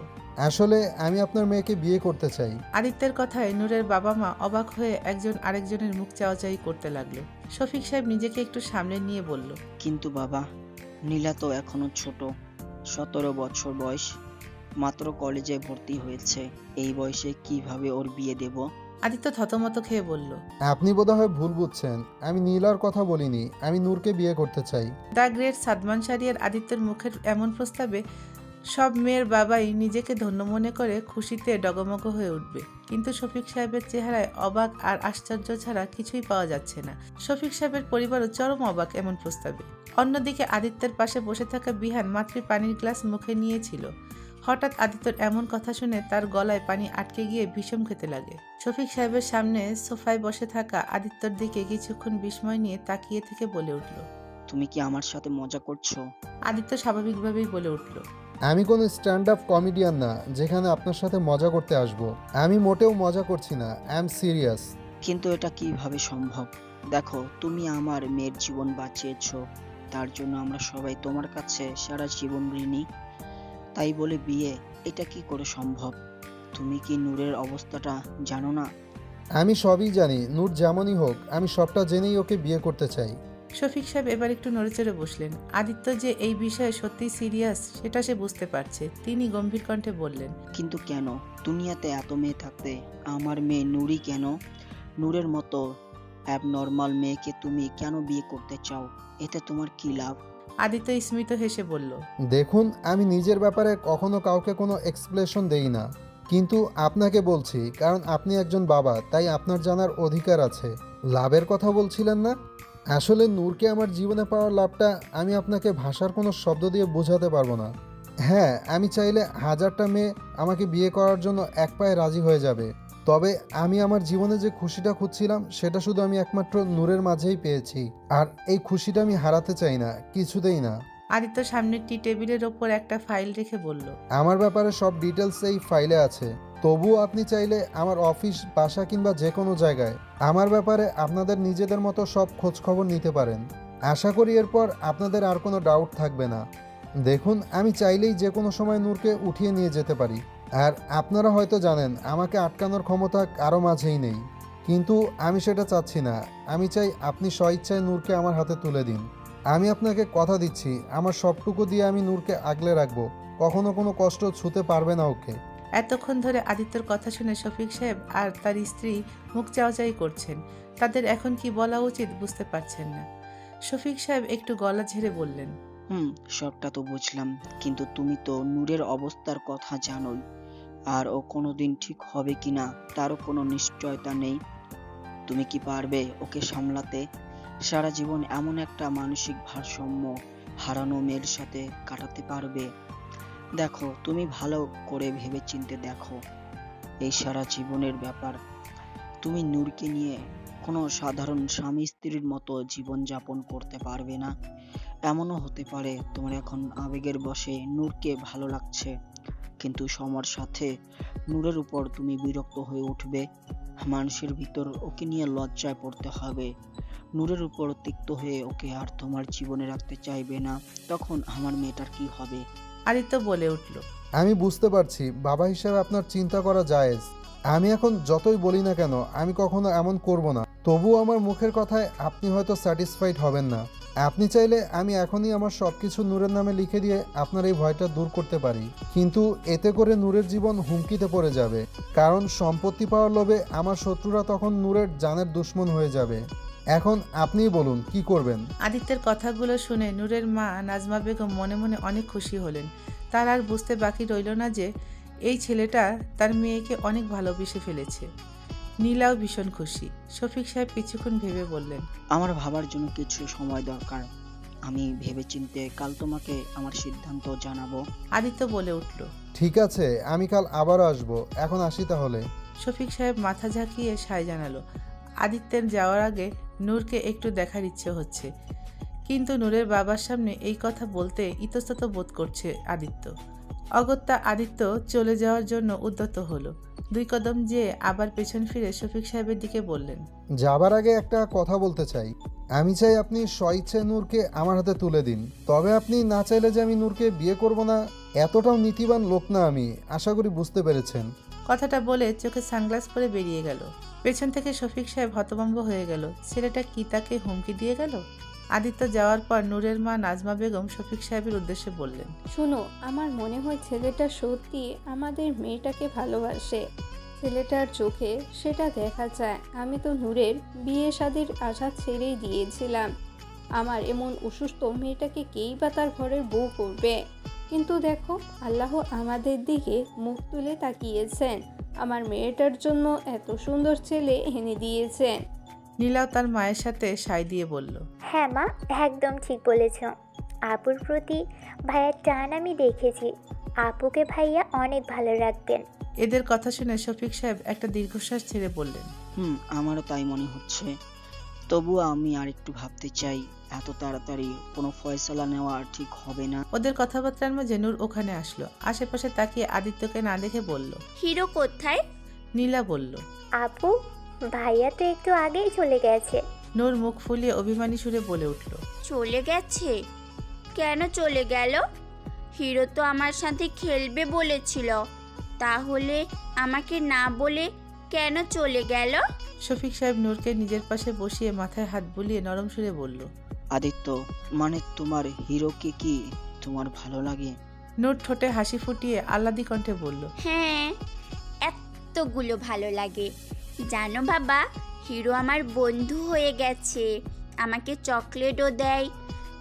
আসলে আমি আপনার মেয়েকে বিয়ে করতে চাই। আদিত্যের কথায় নূরের বাবা মা অবাক হয়ে একজন আরেকজনের মুখ চাওয়াচাই করতে লাগলো। শফিক সাহেব নিজেকে একটু সামনে নিয়ে বলল, কিন্তু বাবা, নীলা তো এখনো ছোট, 17 বছর বয়স, মাত্র কলেজে ভর্তি হয়েছে। এই বয়সে কিভাবে ওর বিয়ে দেব? আদিত্য থতমত খেয়ে বলল, আপনি বোধহয় ভুল বুঝছেন, আমি নীলার কথা বলিনি, আমি নূরকে বিয়ে করতে চাই। দ্য গ্রেট সাদমান শাহরিয়ার আদিত্যের মুখের এমন প্রস্তাবে সব মেয়ের বাবাই নিজেকে ধন্য মনে করে খুশিতে ডগমগ হয়ে উঠবে। কিন্তু শফিক সাহেবের চেহারায় অবাক আর আশ্চর্য ছাড়া কিছুই পাওয়া যাচ্ছে না। শফিক সাহেবের পরিবারও চরম অবাক এমন প্রস্তাবে। অন্যদিকে আদিত্যের পাশে বসে থাকা বিহান মাত্র পানির গ্লাস মুখে নিয়েছিল। হঠাৎ আদিত্যর এমন কথা শুনে তার গলায় পানি আটকে গিয়ে বিষম খেতে লাগে। শফিক সাহেবের সামনে সোফায় বসে থাকা আদিত্যর দিকে কিছুক্ষণ বিস্ময় নিয়ে তাকিয়ে থেকে বলে উঠল, তুমি কি আমার সাথে মজা করছো? আদিত্য স্বাভাবিকভাবেই বলে উঠল, আমি কোনো স্ট্যান্ড আপ কমেডিয়ান না যেখানে আপনার সাথে মজা করতে আসব। আমি মোটেও মজা করছি না, আই এম সিরিয়াস। কিন্তু এটা কিভাবে সম্ভব? দেখো, তুমি আমার মেয়ের জীবন বাঁচিয়েছো, তার জন্য আমরা সবাই তোমার কাছে সারা জীবন ঋণী। তাই বলে বিয়ে, এটা কি করে সম্ভব? তুমি কি নূরের অবস্থাটা জানো না? আমি সবই জানি, নূর যেমনই হোক আমি সবটা জেনেই ওকে বিয়ে করতে চাই। শফিক সাহেব এবার একটু নড়েচড়ে বসলেন। আদিত্য যে এই বিষয়ে সত্যি সিরিয়াস সেটা সে বুঝতে পারছে। তিনি গম্ভীর কণ্ঠে বললেন, কিন্তু কেন? দুনিয়াতে এত মেয়ে থাকতে আমার মেয়ে নূরই কেন? নূরের মতো অ্যাবনর্মাল মেয়েকে তুমি কেন বিয়ে করতে চাও? এতে তোমার কি লাভ? আদিত্য স্মিত হেসে বলল, দেখুন, আমি নিজের ব্যাপারে কখনো কাউকে কোনো এক্সপ্লেনেশন দেই না, কিন্তু আপনাকে বলছি কারণ আপনি একজন বাবা, তাই আপনার জানার অধিকার আছে। লাভের কথা বলছিলেন না? আসলে নূরকে আমার জীবনে পাওয়ার লাভটা আমি আপনাকে ভাষার কোনো শব্দ দিয়ে বোঝাতে পারবো না। হ্যাঁ, আমি চাইলে 1000টা মেয়ে আমাকে বিয়ে করার জন্য এক পায়ে রাজি হয়ে যাবে, তবে আমি আমার জীবনে যে খুশিটা খুঁজছিলাম সেটা শুধু আমি একমাত্র নূরের মাঝেই পেয়েছি, আর এই খুশিটা আমি হারাতে চাই না, কিছুতেই না। আদিত্য সামনের টি টেবিলের ওপর একটা ফাইল রেখে বলল, আমার ব্যাপারে সব ডিটেলস এই ফাইলে আছে। তবুও আপনি চাইলে আমার অফিস, বাসা কিংবা যে কোনো জায়গায় আমার ব্যাপারে আপনাদের নিজেদের মতো সব খোঁজ খবর নিতে পারেন। আশা করি এরপর আপনাদের আর কোনো ডাউট থাকবে না। দেখুন, আমি চাইলেই যে কোনো সময় নূরকে উঠিয়ে নিয়ে যেতে পারি, আর আপনারা হয়তো জানেন আমাকে আটকানোর ক্ষমতা কারো মাঝেই নেই, কিন্তু আমি সেটা চাচ্ছি না। আমি চাই আপনি স্বইচ্ছায় নূরকে আমার হাতে তুলে দিন। আমি আপনাকে কথা দিচ্ছি, আমার সবটুকু দিয়ে আমি নূরকে আগলে রাখবো, কখনো কোনো কষ্ট ছুঁতে পারবে না ওকে। এতক্ষণ ধরে আদিত্যর কথা শুনে শফিক সাহেব আর তার স্ত্রী মুখ চাওয়াচাই করছেন। তাদের এখন কি বলা উচিত বুঝতে পারছেন না। শফিক সাহেব একটু গলা ঝেড়ে বললেন, সবটা তো বুঝলাম, কিন্তু তুমি তো নূরের অবস্থার কথা জানোই, আর ও কোনোদিন ঠিক হবে কিনা তারও কোনো নিশ্চয়তা নেই। তুমি কি পারবে ওকে সামলাতে? সারা জীবন এমন একটা মানসিক ভারসাম্য হারানো মেয়ের সাথে কাটাতে পারবে? দেখো, তুমি ভালো করে ভেবে চিনতে দেখো, এই সারা জীবনের ব্যাপার। তুমি নূরকে নিয়ে কোনো সাধারণ স্বামী স্ত্রীর মতো জীবন যাপন করতে পারবে না। এমনও হতে পারে তোমার এখন আবেগের বশে নূরকে ভালো লাগছে, কিন্তু সময়ের সাথে নূরের উপর তুমি বিরক্ত হয়ে উঠবে। মানুষের ভিতর ওকে নিয়ে লজ্জায় পড়তে হবে। নূরের উপর তিক্ত হয়ে ওকে আর তোমার জীবনে রাখতে চাইবে না। তখন আমার মেয়েটার কি হবে? আদিত্য বলে উঠল, আমি বুঝতে পারছি, বাবা হিসেবে আপনার চিন্তা করা জায়েজ। আমি এখন যতই বলি না কেন আমি কখনো এমন করব না, তবুও আমার মুখের কথায় আপনি হয়তো স্যাটিসফাইড হবেন না। আপনি চাইলে আমি এখনই আমার সব কিছু নূরের নামে লিখে দিয়ে আপনার এই ভয়টা দূর করতে পারি, কিন্তু এতে করে নূরের জীবন হুমকিতে পড়ে যাবে, কারণ সম্পত্তি পাওয়ার লোভে আমার শত্রুরা তখন নূরের জানের দুশ্মন হয়ে যাবে। এখন আপনিই বলুন কি করবেন। আদিত্যের কথাগুলো শুনে নূরের মা নাজমা বেগম মনে মনে অনেক খুশি হলেন। তার আর বুঝতে বাকি রইল না যে এই ছেলেটা তার মেয়েকে অনেক ভালোবেসে ফেলেছে। নীলাও ভীষণ খুশি। শফিক সাহেব কিছুক্ষণ ভেবে বললেন, আমার ভাবার জন্য কিছু সময় দরকার। আমি ভেবেচিন্তে কাল তোমাকে আমার সিদ্ধান্ত জানাবো। আদিত্য বলে উঠল, ঠিক আছে, আমি কাল আবারও আসবো, এখন আসি তাহলে। শফিক সাহেব মাথা ঝাঁকিয়ে সায় জানালো। আদিত্যের যাওয়ার আগে নূরকে একটু দেখার ইচ্ছে হচ্ছে, কিন্তু নূরের বাবার সামনে এই কথা বলতে ইতস্তত বোধ করছে আদিত্য। অগত্যা আদিত্য চলে যাওয়ার জন্য উদ্যত হলো। 2 কদম যেয়ে আবার পেছন ফিরে শফিক সাহেবের দিকে বললেন, যাবার আগে একটা কথা বলতে চাই। আমি চাই আপনি স্বইচ্ছায় নূরকে আমার হাতে তুলে দিন, তবে আপনি না চাইলে যে আমি নূরকে বিয়ে করব না, এতটাও নীতিবান লোক না আমি, আশা করি বুঝতে পেরেছেন। কথাটা বলে চোখে সানগ্লাস পরে বেরিয়ে গেল। পেছন থেকে শফিক সাহেব হতভম্ব হয়ে গেল। ছেলেটা কি তাকে হুমকি দিয়ে গেল? আদিত্য যাওয়ার পর নূরের মা নাজমা বেগম শফিক সাহেবের উদ্দেশ্যে বললেন, শোনো, আমার মনে হয় ছেলেটা সত্যি আমাদের মেয়েটাকে ভালোবাসে। ছেলেটার চোখে সেটা দেখা যায়। আমি তো নূরের বিয়ে শাদির আশা ছেড়েই দিয়েছিলাম। আমার এমন অসুস্থ মেয়েটাকে কেই বা তার ঘরের বউ করবে? কিন্তু দেখো, আল্লাহ আমাদের দিকে মুখ তুলে তাকিয়েছেন, আমার মেয়েটার জন্য এত সুন্দর ছেলে এনে দিয়েছেন। নীলাও তার মায়ের সাথে সায় দিয়ে বলল, হ্যাঁ মা, একদম ঠিক বলেছ। আপুর প্রতি ভাইয়ার টান আমি দেখেছি। আপুকে ভাইয়া অনেক ভালো রাখবেন। এদের কথা শুনে শফিক সাহেব একটা দীর্ঘশ্বাস ছেড়ে বললেন, আমারও তাই মনে হচ্ছে। তবুও আমি আর একটু ভাবতে চাই। এত তাড়াতাড়ি কোনো ফয়সালা নেওয়া ঠিক হবে না। ওদের কথাবার্তার মাঝে নূর ওখানে আসলো। আশেপাশে তাকিয়ে আদিত্যকে না দেখে বলল, হিরো কোথায়? নীলা বলল। আপু, ভাইয়া তো একটু আগেই চলে গেছে। নূর মুখ ফুলিয়ে অভিমানী সুরে বলে উঠল, চলে গেছে? কেন চলে গেল? হিরো তো আমার সাথে খেলবে বলেছিল, তাহলে আমাকে না বলে কেন চলে গেল? শফিক সাহেব নূরকে নিজের পাশে বসিয়ে মাথায় হাত বুলিয়ে নরম সুরে বলল, আদিত্য, মানে তোমার হিরোকে কি তোমার ভালো লাগে? নূর ঠোঁটে হাসি ফুটিয়ে আহ্লাদি কণ্ঠে বলল, হ্যাঁ, এতগুলো ভালো লাগে। জানো বাবা, হিরো আমার বন্ধু হয়ে গেছে, আমাকে চকলেটও দেয়,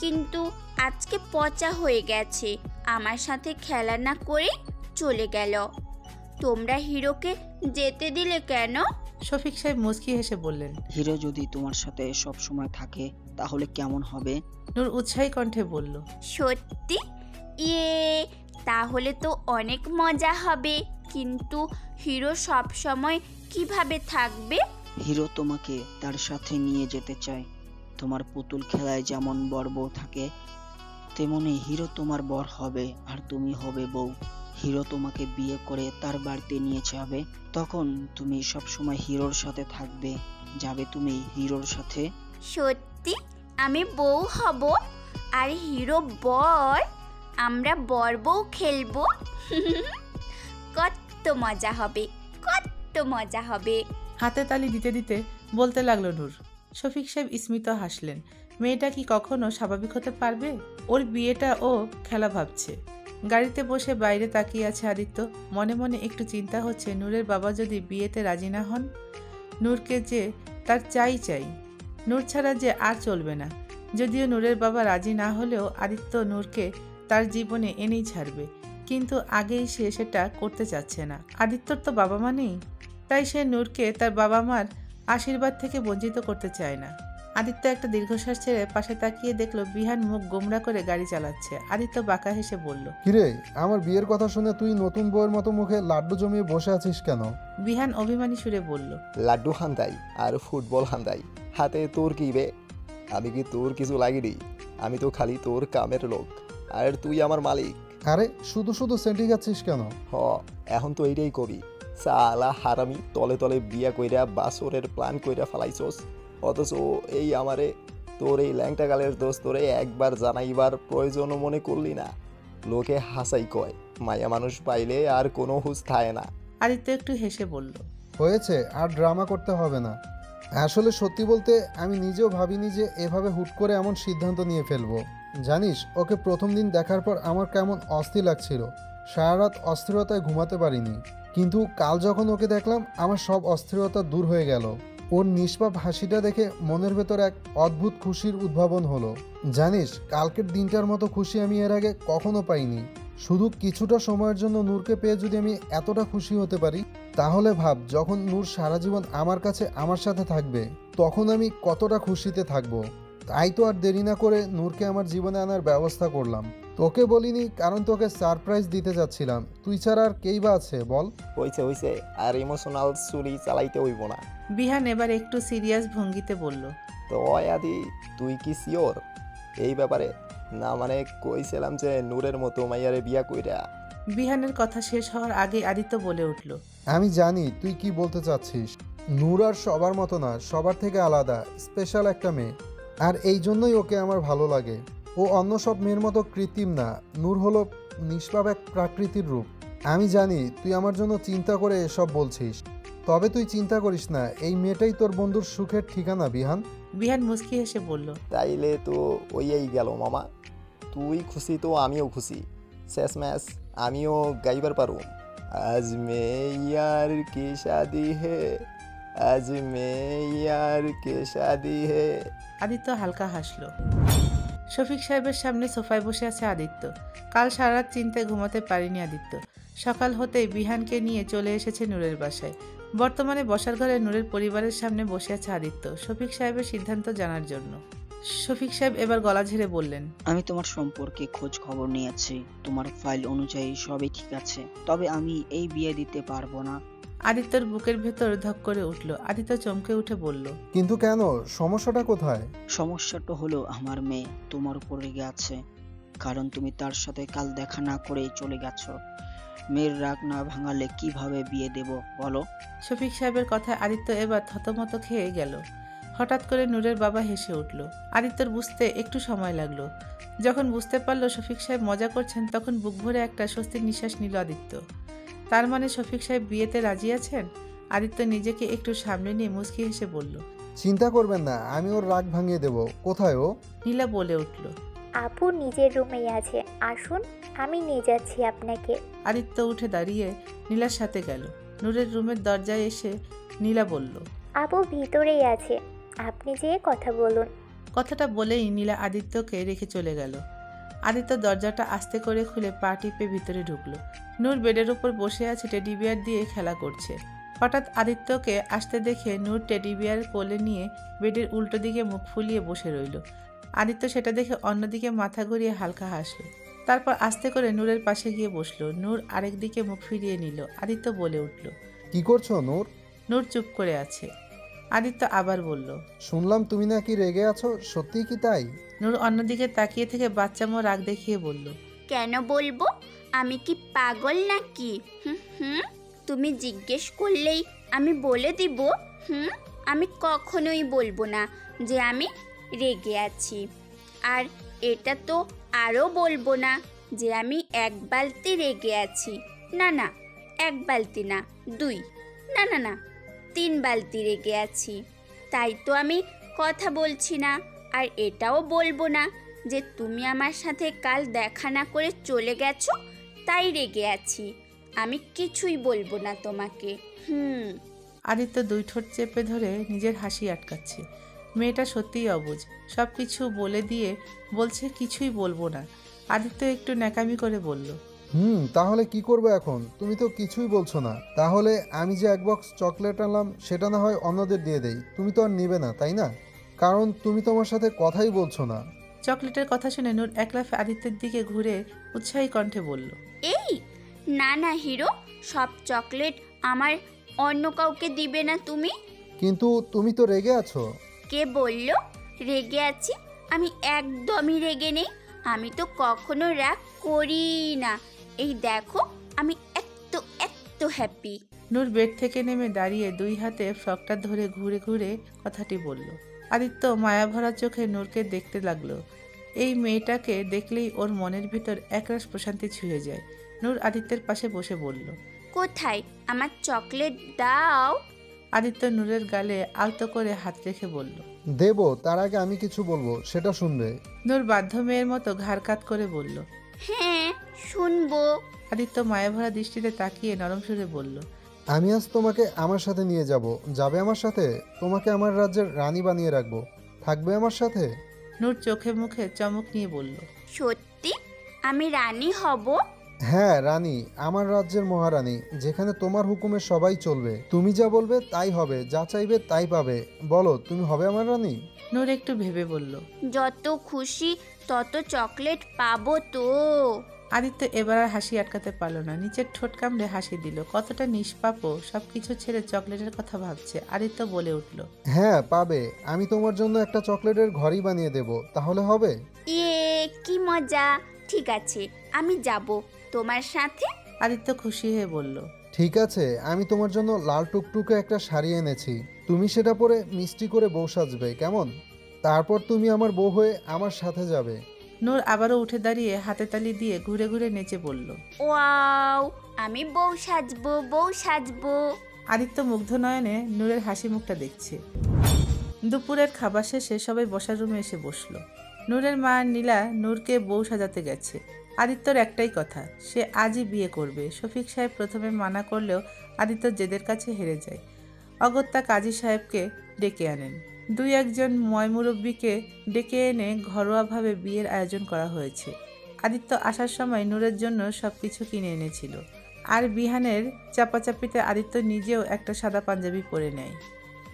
কিন্তু আজকে পচা হয়ে গেছে, আমার সাথে খেলা না করে চলে গেল। তোমরা হিরোকে যেতে দিলে কেন? শফিক সাহেব মুচকি হেসে বললেন, হিরো যদি তোমার সাথে সব সময় থাকে তাহলে কেমন হবে? নূর উৎসাহী কণ্ঠে বলল, সত্যি? ইয়ে, তাহলে তো অনেক মজা হবে। কিন্তু হিরো সব সময় কিভাবে থাকবে? হিরো তোমাকে তার সাথে নিয়ে যেতে চায়। তোমার পুতুল খেলায় যেমন বর বউ থাকে, তেমনি হিরো তোমার বর হবে আর তুমি হবে বউ। হিরো তোমাকে বিয়ে করে তার বাড়িতে নিয়ে যাবে, তখন তুমি সব সময় হিরোর সাথে থাকবে। যাবে তুমি হিরোর সাথে? সত্যি আমি বউ হব আর হিরো বর? আমরা বর বউ খেলবো। কত মজা হবে, কত মজা হবে। হাতে তালি দিতে দিতে বলতে লাগলো নূর। শফিক সাহেব স্মিত হাসলেন। মেয়েটা কি কখনো স্বাভাবিক হতে পারবে? ওর বিয়েটা ও খেলা ভাবছে। গাড়িতে বসে বাইরে তাকিয়ে আছে আদিত্য। মনে মনে একটু চিন্তা হচ্ছে, নূরের বাবা যদি বিয়েতে রাজি না হন, নূরকে যে তার চাই, নূর ছাড়া যে আর চলবে না। যদিও নূরের বাবা রাজি না হলেও আদিত্য নূরকে তার জীবনে এনেই ছাড়বে, কিন্তু আগেই সে সেটা করতে চাচ্ছে না। আদিত্যর তো বাবা মা নেই, তাই সে নূরকে তার বাবা মার আশীর্বাদ থেকে বঞ্চিত করতে চায় না। আদিত্য একটা দীর্ঘশ্বাস ছেড়ে পাশে তাকিয়ে দেখলো বিহান মুখ গোমড়া করে গাড়ি চালাচ্ছে। আদিত্য বাঁকা হেসে বলল, কিরে, আমার বিয়ের কথা শুনে তুই নতুন বউয়ের মতো মুখে লাড্ডু জমিয়ে বসে আছিস কেন? বিহান অভিমানী সুরে বলল, লাড্ডু হান্দাই আর ফুটবল হান্দাই, হাতে তোর কি বে? আমি কি তোর কিছু লাগিনি? আমি তো খালি তোর কামের লোক, আর তুই আমার মালিক। আরে শুধু শুধু সেন্টি খাচ্ছিস কেন? এখন তো এইটাই কবি, সালা হারামি, তলে তলে বিয়া কইরা বাসরের প্ল্যান কইরা ফালাইছস, অথচ এই আমারে তোর এই ল্যাংটা গালের দোষ তোরে একবার জানাইবার প্রয়োজন মনে করলি না। লোকে হাসাই কয়, মায়া মানুষ পাইলে আর কোনো হুঁশ থাকে না। আদিত্য একটু হেসে বলল, হয়েছে, আর ড্রামা করতে হবে না। আসলে সত্যি বলতে আমি নিজেও ভাবিনি যে এভাবে হুট করে এমন সিদ্ধান্ত নিয়ে ফেলবো। জানিস, ওকে প্রথম দিন দেখার পর আমার কেমন অস্থির লাগছিল, সারা রাত অস্থিরতায় ঘুমাতে পারিনি। কিন্তু কাল যখন ওকে দেখলাম, আমার সব অস্থিরতা দূর হয়ে গেল। ওর নিষ্পাপ হাসিটা দেখে মনের ভেতর এক অদ্ভুত খুশির উদ্ভাবন হলো। জানিস, কালকের দিনটার মতো খুশি আমি এর আগে কখনো পাইনি। শুধু কিছুটা সময়ের জন্য নূরকে পেয়ে যদি আমি এতটা খুশি হতে পারি, তাহলে ভাব, যখন নূর সারা জীবন আমার কাছে আমার সাথে থাকবে, তখন আমি কতটা খুশিতে থাকবো। তাই তো আর দেরি না করে নূরকে আমার জীবনে আনার ব্যবস্থা করলাম। তোকে বলিনি, কারণ তোকে সারপ্রাইজ দিতে যাচ্ছিলাম। তুই ছাড়া আর কেই বা আছে বল? হইছে, আর ইমোশনাল ছুরি চালাইতে হইব না। বিহান এবার একটু সিরিয়াস ভঙ্গিতে বলল, তো আদি, তুই কি শিওর এই ব্যাপারে? না মানে কইছিলাম যে নূরের মতো মাইয়ারে বিয়া কইরা। বিহানের কথা শেষ হওয়ার আগে আদিত্য বলে উঠল, আমি জানি তুই কি বলতে চাচ্ছিস। নূর আর সবার মতো না, সবার থেকে আলাদা, স্পেশাল একটা মেয়ে। আর এই জন্যই ওকে আমার ভালো লাগে। ও অন্য সব মেয়ের মতো কৃত্রিম না। নূর হলো নিষ্পাপ এক প্রাকৃতিক রূপ। আমি জানি তুই আমার জন্য চিন্তা করে এসব বলছিস, তবে তুই চিন্তা করিস না, এই মেয়েটাই তোর বন্ধুর সুখের ঠিকানা। বিহান বিহান মুস্কি হেসে বলল, তাইলে তো ওই গেল মামা, তুই খুশি তো আমিও খুশি। শেষ ম্যাচ আমিও গাইবার পারুম, আজ মে ইয়ার কি শাদি হে, আজ মে ইয়ার কে শাদি হে। আদিত্য হালকা হাসলো। শফিক সাহেবের সামনে সোফায় বসে আছে আদিত্য। কাল সারা রাত চিন্তায় ঘুমাতে পারেনি আদিত্য। সকাল হতেই বিহানকে নিয়ে চলে এসেছে নূরের বাসায়। বর্তমানে বসার ঘরে নূরের পরিবারের সামনে বসে আছে আদিত্য, শফিক সাহেবের সিদ্ধান্ত জানার জন্য। শফিক সাহেব এবার গলা ঝেড়ে বললেন, আমি তোমার সম্পর্কে খোঁজ খবর নিয়েছি, তোমার ফাইল অনুযায়ী সবই ঠিক আছে, তবে আমি এই বিয়ে দিতে পারবো না। আদিত্যর বুকের ভেতর ধক করে উঠল। আদিত্য চমকে উঠে বলল, কিন্তু কেন? সমস্যাটা কোথায়? সমস্যাটা হলো আমার মেয়ে তোমার উপর রেগে আছে, কারণ তুমি তার সাথে কাল দেখা না করেই চলে গেছো। মেয়ের রাগ না ভাঙালে কিভাবে বিয়ে দেব বলো? শফিক সাহেবের কথায় আদিত্য এবার থতমত খেয়ে গেল। হঠাৎ করে নূরের বাবা হেসে উঠল। আদিত্যর বুঝতে একটু সময় লাগলো। যখন বুঝতে পারলো শফিক সাহেব মজা করছেন, তখন বুক ভরে একটা স্বস্তির নিঃশ্বাস নিল আদিত্য। তার মানে শফিক সাহেব বিয়েতে রাজি আছেন? আদিত্য নিজেকে একটু সামনে নিয়ে মুচকি হেসে বলল, চিন্তা করবেন না, আমি ওর রাগ ভাঙিয়ে দেব। কোথায় ও? নীলা বলে উঠল। আপু নিজের রুমেই আছে, আসুন আমি নিয়ে যাচ্ছি আপনাকে। আদিত্য উঠে দাঁড়িয়ে নীলার সাথে গেল। নূরের রুমের দরজায় এসে নীলা বলল, আপু ভিতরেই আছে, আপনি যেয়ে কথা বলুন। কথাটা বলেই নীলা আদিত্যকে রেখে চলে গেল। আদিত্য দরজাটা আস্তে করে খুলে পা টিপে ভিতরে ঢুকলো। নূর বেডের উপর বসে আছে, টেডি বিয়ার দিয়ে খেলা করছে। হঠাৎ আদিত্যকে আসতে দেখে নূর টেডি বিয়ার কোলে নিয়ে বেডের উল্টো দিকে মুখ ফুলিয়ে বসে রইল। আদিত্য সেটা দেখে অন্যদিকে মাথা ঘুরিয়ে হালকা হাসল। তারপর আস্তে করে নূরের পাশে গিয়ে বসলো। নূর আরেক দিকে মুখ ফিরিয়ে নিল। আদিত্য বলে উঠল, কি করছো নূর? নূর চুপ করে আছে। আদিত্য আবার বলল, শুনলাম তুমি নাকি রেগে আছো, সত্যি কি তাই? নূর অন্যদিকে তাকিয়ে থেকে বাচ্চামো রাগ দেখিয়ে বলল, কেন বলবো? আমি কি পাগল নাকি? হুম, তুমি জিজ্ঞেস করলেই আমি বলে দিব। আমি কখনোই বলবো না যে আমি রেগে আছি। আর এটা তো আরও বলবো না যে আমি 1 বালতি রেগে আছি। না, 1 বালতি না, 2, না 3 বালতি রেগে আছি। তাই তো আমি কথা বলছি না। আর এটাও বলবো না যে তুমি আমার সাথে কাল দেখা না করে চলে গেছো, তাই রেগে আছি। আমি কিছুই বলবো না তোমাকে। আদিত্য 2 ঠোঁট চেপে ধরে নিজের হাসি আটকাচ্ছে। মেয়েটা সত্যিই অবুঝ, সব কিছু বলে দিয়ে বলছে কিছুই বলবো না। আদিত্য একটু ন্যাকামি করে বলল, তাহলে কি করবো এখন? তুমি তো কিছুই বলছো না। তাহলে আমি যে 1 বক্স চকলেট আনলাম সেটা না হয় অন্যদের দিয়ে দেই। তুমি তো আর নেবে না, তাই না? কারণ তুমি তোমার সাথে কথাই বলছো না। চকলেটের কথা শুনে নূর এক লাফে আদিত্যের দিকে ঘুরে উৎসাহী কণ্ঠে বলল, এই না হিরো, সব চকলেট আমার অন্য কাউকে দিবে না তুমি। কিন্তু তুমি তো রেগে আছো। কে বলল রেগে আছি? আমি একদমই রেগে নেই। আমি তো কখনো রাগ করি না। এই দেখো, আমি এত হ্যাপি। নূর বেড থেকে নেমে দাঁড়িয়ে 2 হাতে ফ্রকটা ধরে ঘুরে ঘুরে কথাটি বলল। আদিত্য মায়াভরা চোখে নূরকে দেখতে লাগলো। এই মেয়েটাকে দেখলেই ওর মনের ভিতর একরাশ প্রশান্তি ছুঁয়ে যায়। নূর আদিত্যের পাশে বসে বলল, কোথায় আমার চকলেট দাও। আদিত্য নূরের গালে আলতো করে হাত রেখে বলল, দেব, তার আগে আমি কিছু বলবো, সেটা শুনবে। নূর বাধ্য মেয়ের মতো ঘাড় কাত করে বলল, হ্যাঁ শুনবো। আদিত্য মায়াভরা দৃষ্টিতে তাকিয়ে নরম সুরে বলল, আমি আজ তোমাকে আমার সাথে নিয়ে যাব। যাবে আমার সাথে? তোমাকে আমার রাজ্যের রানী বানিয়ে রাখবো। থাকবে আমার সাথে? নূর চোখে মুখে চমক নিয়ে বলল, সত্যি আমি রানী হব? হ্যাঁ রানী, আমার রাজ্যের মহারানী, যেখানে তোমার হুকুমে সবাই চলবে। তুমি যা বলবে তাই হবে, যা চাইবে তাই পাবে। বলো, তুমি হবে আমার রানী? নূর একটু ভেবে বলল, যত খুশি তত চকলেট পাবো তো। আদিত্য এবার আর হাসি আটকাতে পারল না। নিচের ঠোঁট কামড়ে হাসি দিল। কতটা নিষ্পাপ, সবকিছু ছেড়ে চকলেটের কথা ভাবছে। আদিত্য বলে উঠল, হ্যাঁ পাবে। আমি তোমার জন্য একটা চকলেটের ঘরই বানিয়ে দেব, তাহলে হবে? কি মজা। ঠিক আছে, আমি যাব তোমার সাথে। আদিত্য খুশি হয়ে বলল, ঠিক আছে, আমি তোমার জন্য লাল টুকটুকে একটা শাড়ি এনেছি। তুমি সেটা পরে মিষ্টি করে বউ সাজবে, কেমন? তারপর তুমি আমার বউ হয়ে আমার সাথে যাবে। নূর আবারও উঠে দাঁড়িয়ে হাতে তালি দিয়ে ঘুরে ঘুরে নেচে বলল, ওয়াও, আমি বউ সাজবো। আদিত্য মুগ্ধ নয়নে নূরের হাসি মুখটা দেখছে। দুপুরের খাবার শেষে সবাই বসার রুমে এসে বসলো। নূরের মা নীলা নূরকে বউ সাজাতে গেছে। আদিত্যর একটাই কথা, সে আজই বিয়ে করবে। শফিক সাহেব প্রথমে মানা করলেও আদিত্য জেদের কাছে হেরে যায়। অগত্যা কাজী সাহেবকে ডেকে আনেন। 2-1 ময়মুরব্বীকে ডেকে এনে ঘরোয়াভাবে বিয়ের আয়োজন করা হয়েছে। আদিত্য আসার সময় নূরের জন্য সবকিছু কিনে এনেছিল। আর বিহানের চাপাচাপিতে আদিত্য নিজেও একটা সাদা পাঞ্জাবি পরে নেয়।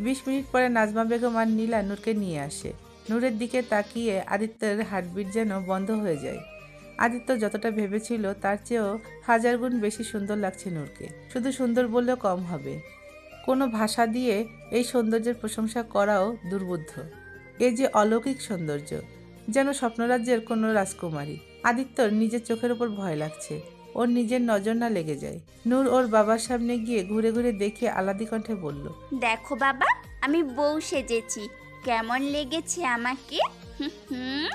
20 মিনিট পরে নাজমা বেগম আর নীলা নূরকে নিয়ে আসে। নূরের দিকে তাকিয়ে আদিত্যের হার্টবিট যেন বন্ধ হয়ে যায়। আদিত্য যতটা ভেবেছিল তার চেয়েও 1000 গুণ বেশি সুন্দর লাগছে নূরকে। শুধু সুন্দর বললেও কম হবে, কোনো ভাষা দিয়ে এই সৌন্দর্যের প্রশংসা করাও দুর্বোধ্য। এ যে অলৌকিক সৌন্দর্য, যেন স্বপ্নরাজ্যের কোনো রাজকুমারী। আদিত্যর নিজের চোখের উপর ভয় লাগছে, ওর নিজের নজর না লেগে যায়। নূর ওর বাবার সামনে গিয়ে ঘুরে ঘুরে দেখে আলাদি কণ্ঠে বলল, দেখো বাবা, আমি বউ সেজেছি, কেমন লেগেছে আমাকে? হুম।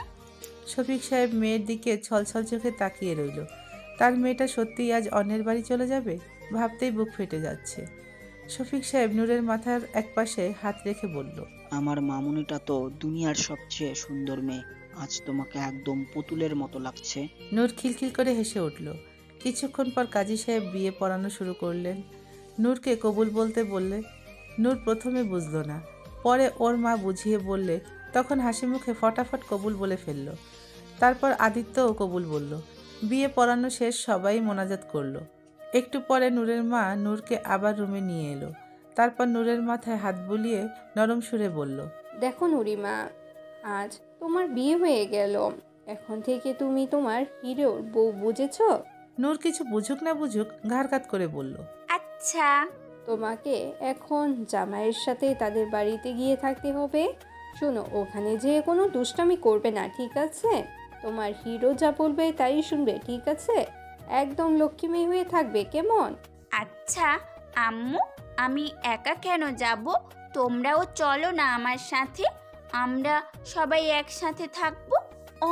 শফিক সাহেব মেয়ের দিকে ছলছল চোখে তাকিয়ে রইল। তার মেয়েটা সত্যিই আজ অন্যের বাড়ি চলে যাবে, ভাবতেই বুক ফেটে যাচ্ছে। শফিক সাহেব নূরের মাথার একপাশে হাত রেখে বলল, আমার মামুনিটা তো দুনিয়ার সবচেয়ে সুন্দর মেয়ে, আজ তোমাকে একদম পুতুলের মতো লাগছে। নূর খিলখিল করে হেসে উঠল। কিছুক্ষণ পর কাজী সাহেব বিয়ে পড়ানো শুরু করলেন। নূরকে কবুল বলতে বললে। নূর প্রথমে বুঝল না, পরে ওর মা বুঝিয়ে বললে তখন হাসি মুখে ফটাফট কবুল বলে ফেলল। তারপর আদিত্যও কবুল বলল। বিয়ে পড়ানো শেষ, সবাই মোনাজাত করলো। একটু পরে নূরের মা নূরকে আবার রুমে নিয়ে এলো। তারপর নূরের মাথায় হাত বুলিয়ে নরম সুরে বলল, দেখো নুরিমা, আজ তোমার বিয়ে হয়ে গেল, এখন থেকে তুমি তোমার হিরোর বউ, বুঝেছ? নূর কিছু বুঝুক না বুঝুক ঘাড় কাত করে বলল, আচ্ছা। তোমাকে এখন জামাইয়ের সাথে তাদের বাড়িতে গিয়ে থাকতে হবে। শোনো, ওখানে যে কোনো দুষ্টামি করবে না, ঠিক আছে? তোমার হিরো যা বলবে তাই শুনবে, ঠিক আছে? একদম লক্ষ্মী মেয়ে হয়ে থাকবে, কেমন? আচ্ছা আম্মু, আমি একা কেন যাব? তোমরাও চলো না আমার সাথে, আমরা সবাই একসাথে থাকবো,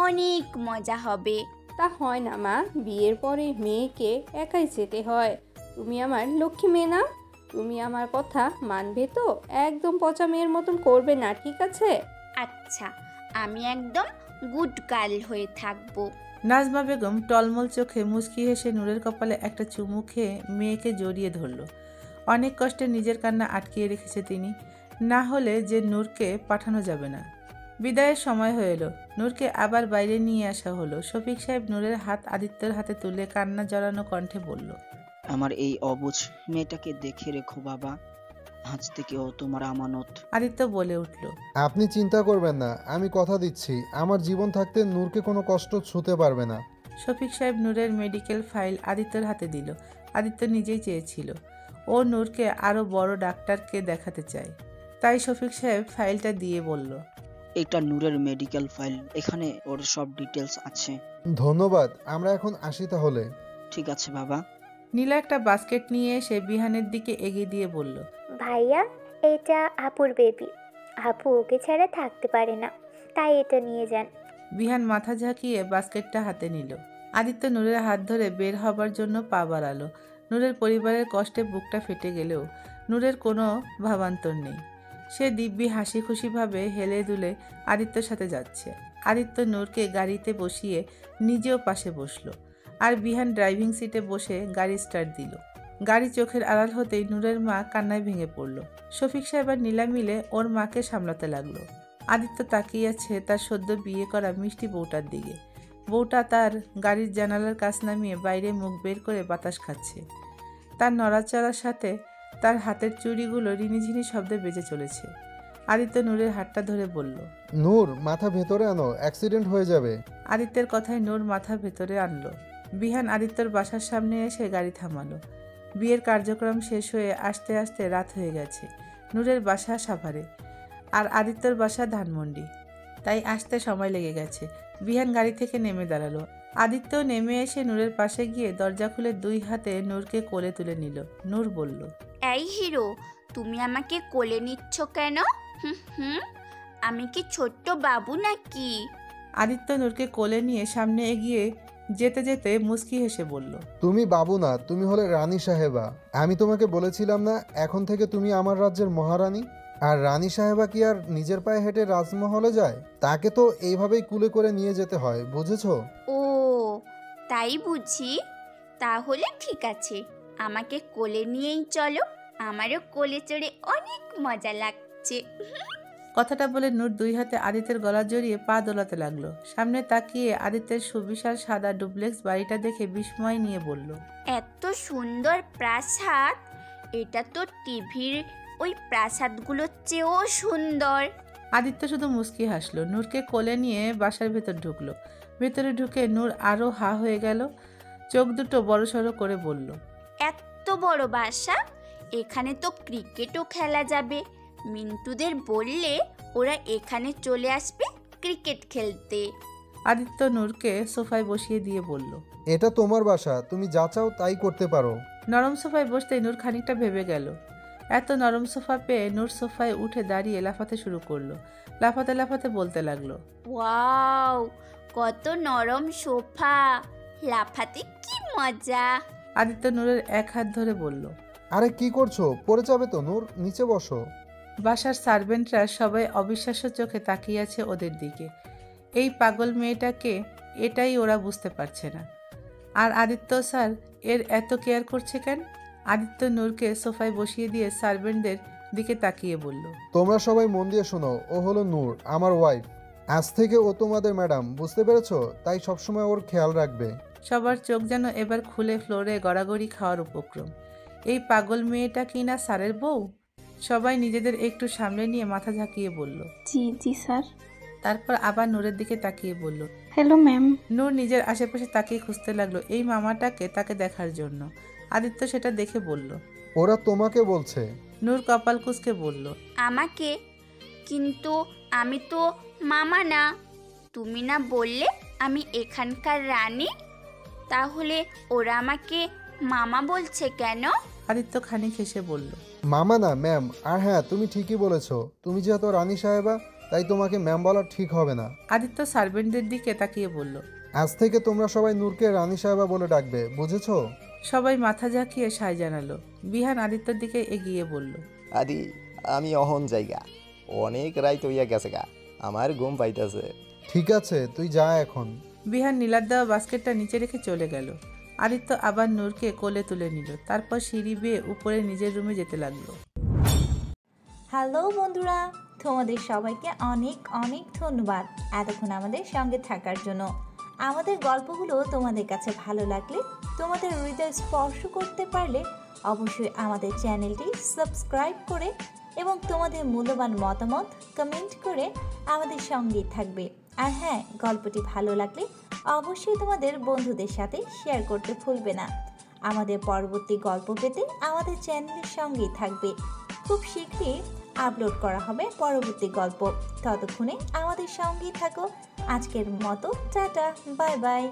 অনেক মজা হবে। তা হয় না মা, বিয়ের পরে মেয়েকে একাই যেতে হয়। তুমি আমার লক্ষ্মী মেয়ে না? তুমি আমার কথা মানবে তো? একদম পচা মেয়ের মতন করবে না, ঠিক আছে? আচ্ছা, আমি একদম গুড গার্ল হয়ে থাকবো। নাজমা বেগম টলমল চোখে মুচকি হেসে নূরের কপালে একটা চুমু খেয়ে মেয়েকে জড়িয়ে ধরল। অনেক কষ্টে নিজের কান্না আটকিয়ে রেখেছে তিনি, না হলে যে নূরকে পাঠানো যাবে না। বিদায়ের সময় হয়ে এলো। নূরকে আবার বাইরে নিয়ে আসা হলো। শফিক সাহেব নূরের হাত আদিত্যর হাতে তুলে কান্না জড়ানো কণ্ঠে বলল, আমার এই অবুঝ মেয়েটাকে দেখে রেখো বাবা, আজ থেকে ও তোমার আমানত। আদিত্য বলে উঠল, আপনি চিন্তা করবেন না, আমি কথা দিচ্ছি আমার জীবন থাকতে নূরকে কোনো কষ্ট ছুঁতে পারবে না। শফিক সাহেব নূরের মেডিকেল ফাইল আদিত্যর হাতে দিল। আদিত্য নিজেই চেয়েছিল ও নূরকে আরও বড় ডাক্তারকে দেখাতে চায়, তাই শফিক সাহেব ফাইলটা দিয়ে বলল, এটা নূরের মেডিকেল ফাইল, এখানে ওর সব ডিটেলস আছে। ধন্যবাদ, আমরা এখন আসি তাহলে। ঠিক আছে বাবা। নীলা একটা বাস্কেট নিয়ে এসে বিহানের দিকে এগিয়ে দিয়ে বলল, ভাইয়া, এটা আপুর বেবি, আপু ওকে ছাড়া থাকতে পারে না, তাই এটা নিয়ে যান। বিহান মাথা ঝাঁকিয়ে বাস্কেটটা হাতে নিল। আদিত্য নূরের হাত ধরে বের হবার জন্য পা বাড়ালো। নূরের পরিবারের কষ্টে বুকটা ফেটে গেলেও নূরের কোনো ভাবান্তর নেই। সে দিব্যি হাসি খুশিভাবে হেলে দুলে আদিত্যর সাথে যাচ্ছে। আদিত্য নূরকে গাড়িতে বসিয়ে নিজেও পাশে বসলো, আর বিহান ড্রাইভিং সিটে বসে গাড়ি স্টার্ট দিল। গাড়ি চোখের আড়াল হতেই নূরের মা কান্নায় ভেঙে পড়ল। শফিক সাহেব আর নীলা মিলে ওর মাকে সামলাতে লাগলো। আদিত্য তাকিয়ে আছে তার সদ্য বিয়ে করা মিষ্টি বউটার দিকে। বউটা তার গাড়ির জানালার কাছ নামিয়ে বাইরে মুখ বের করে বাতাস খাচ্ছে। তার নড়াচড়ার সাথে তার হাতের চুড়িগুলো রিনিঝিনি শব্দে বেজে চলেছে। আদিত্য নূরের হাতটা ধরে বলল, নূর, মাথা ভেতরে আনো, অ্যাক্সিডেন্ট হয়ে যাবে। আদিত্যের কথায় নূর মাথা ভেতরে আনলো। বিহান আদিত্যর বাসার সামনে এসে গাড়ি থামালো। বিয়ের কার্যক্রম শেষ হয়ে আস্তে আস্তে রাত হয়ে গেছে। নূরের বাসা সাভারে আর আদিত্যর বাসা ধানমন্ডি, তাই আসতে সময় লেগে গেছে। বিহান গাড়ি থেকে নেমে দাঁড়ালো। আদিত্য নেমে এসে নূরের পাশে গিয়ে দরজা খুলে 2 হাতে নূরকে কোলে তুলে নিল। নূর বলল, এই হিরো, তুমি আমাকে কোলে নিচ্ছ কেন? হুম, আমি কি ছোট্ট বাবু নাকি? আদিত্য নূরকে কোলে নিয়ে সামনে এগিয়ে যেতে যেতে মুচকি হেসে বলল, তুমি বাবু না, তুমি হলে রানী সাহেবা। আমি তোমাকে বলেছিলাম না এখন থেকে তুমি আমার রাজ্যের মহারানী? আর রানী সাহেবা কি আর নিজের পায়ে হেঁটে রাজমহলে যায়? তাকে তো এইভাবেই কুলে করে নিয়ে যেতে হয়, বুঝেছো? ও তাই বুঝি, তাহলে ঠিক আছে, আমাকে কোলে নিয়েই চলো, আমারও কোলে চড়ে অনেক মজা লাগছে। কথাটা বলে নূর 2 হাতে আদিত্যের গলা জড়িয়ে পা দোলাতে লাগলো। সামনে তাকিয়ে আদিত্যের সুবিশাল সাদা ডুপ্লেক্স বাড়িটা দেখে বিস্ময় নিয়ে বলল, এত সুন্দর প্রাসাদ, এটা তো টিভির ওই প্রাসাদগুলোর চেয়েও সুন্দর। আদিত্য শুধু মুচকি হাসলো। নূরকে কোলে নিয়ে বাসার ভেতর ঢুকলো। ভেতরে ঢুকে নূর আরও হা হয়ে গেল। চোখ দুটো বড়সড় করে বলল, এত বড় বাসা, এখানে তো ক্রিকেটও খেলা যাবে। মিন্টুদের বললে ওরা এখানে চলে আসবে ক্রিকেট খেলতে। আদিত্য নূরকে সোফায় বসিয়ে দিয়ে বলল, এটা তোমার বাসা, তুমি যা চাও তাই করতে পারো। নরম সোফায় বসতেই নূর খানিকটা ভেবে গেল। এত নরম সোফা পেয়ে নূর সোফায় উঠে দাঁড়িয়ে লাফাতে শুরু করলো। লাফাতে লাফাতে বলতে লাগলো, ওয়াও, কত নরম সোফা, লাফাতে কি মজা। আদিত্য নূরের এক হাত ধরে বলল, আরে কি করছো, পড়ে যাবে তো নূর, নিচে বসো। বাসার সার্ভেন্টরা সবাই অবিশ্বাস্য চোখে তাকিয়ে আছে ওদের দিকে। এই পাগল মেয়েটাকে, এটাই ওরা বুঝতে পারছে না। আর আদিত্য স্যার এর এত কেয়ার করছে কেন? আদিত্য নূরকে সোফায় বসিয়ে দিয়ে সার্ভেন্টদের দিকে তাকিয়ে বলল, তোমরা সবাই মন দিয়ে শোনো, ও হলো নূর, আমার ওয়াইফ। আজ থেকে ও তোমাদের ম্যাডাম, বুঝতে পেরেছো? তাই সবসময় ওর খেয়াল রাখবে। সবার চোখ যেন এবার খুলে ফ্লোরে গড়াগড়ি খাওয়ার উপক্রম। এই পাগল মেয়েটা কি না স্যারের বউ? সবাই নিজেদের একটু সামলে নিয়ে মাথা ঝাঁকিয়ে বলল, জি জি স্যার। তারপর আবার নূরের দিকে তাকিয়ে বলল, হ্যালো ম্যাম। নূর নিজের আশেপাশে তাকিয়ে খুঁজতে লাগলো এই মামাটাকে, তাকে দেখার জন্য। আদিত্য সেটা দেখে বলল, ওরা তোমাকে বলছে। নূর কপাল কুঁচকে বলল, আমাকে? কিন্তু আমি তো মামা না। তুমি না বললে আমি এখানকার রানী? তাহলে ওরা আমাকে মামা বলছে কেন? আদিত্য খানিক হেসে বলল, মামা না ম্যাম। আর হ্যাঁ, তুমি ঠিকই বলেছো, তুমি যেহেতু রানী সাহেবা তাই তোমাকে ম্যাম বলা ঠিক হবে না। আদিত্য সার্ভেন্টদের দিকে তাকিয়ে বলল, আজ থেকে তোমরা সবাই নূরকে রানী সাহেবা বলে ডাকবে, বুঝেছো? সবাই মাথা ঝাঁকিয়ে সায় জানালো। বিহান আদিত্যর দিকে এগিয়ে বলল, আদি, আমি অহন জায়গা, অনেক রাইত হইয়া গেছে গা, আমার ঘুম পাইতেছে। ঠিক আছে, তুই যা এখন। বিহান নীলার দেওয়া বাস্কেটটা নিচে রেখে চলে গেল। আদিত্য আবার নূরকে কোলে তুলে নিল। তারপর সিঁড়ি বেয়ে উপরে নিজের রুমে যেতে লাগলো। হ্যালো বন্ধুরা, তোমাদের সবাইকে অনেক অনেক ধন্যবাদ এতক্ষণ আমাদের সঙ্গে থাকার জন্য। আমাদের গল্পগুলো তোমাদের কাছে ভালো লাগলে, তোমাদের হৃদয় স্পর্শ করতে পারলে অবশ্যই আমাদের চ্যানেলটি সাবস্ক্রাইব করে এবং তোমাদের মূল্যবান মতামত কমেন্ট করে আমাদের সঙ্গেই থাকবে। আর হ্যাঁ, গল্পটি ভালো লাগলে অবশ্যই তোমাদের বন্ধুদের সাথে শেয়ার করতে ভুলবে না। আমাদের পরবর্তী গল্প পেতে আমাদের চ্যানেলের সঙ্গেই থাকবে। খুব শীঘ্রই আপলোড করা হবে পরবর্তী গল্প। ততক্ষণে আমাদের সঙ্গেই থাকো। আজকের মতো টাটা, বাই বাই।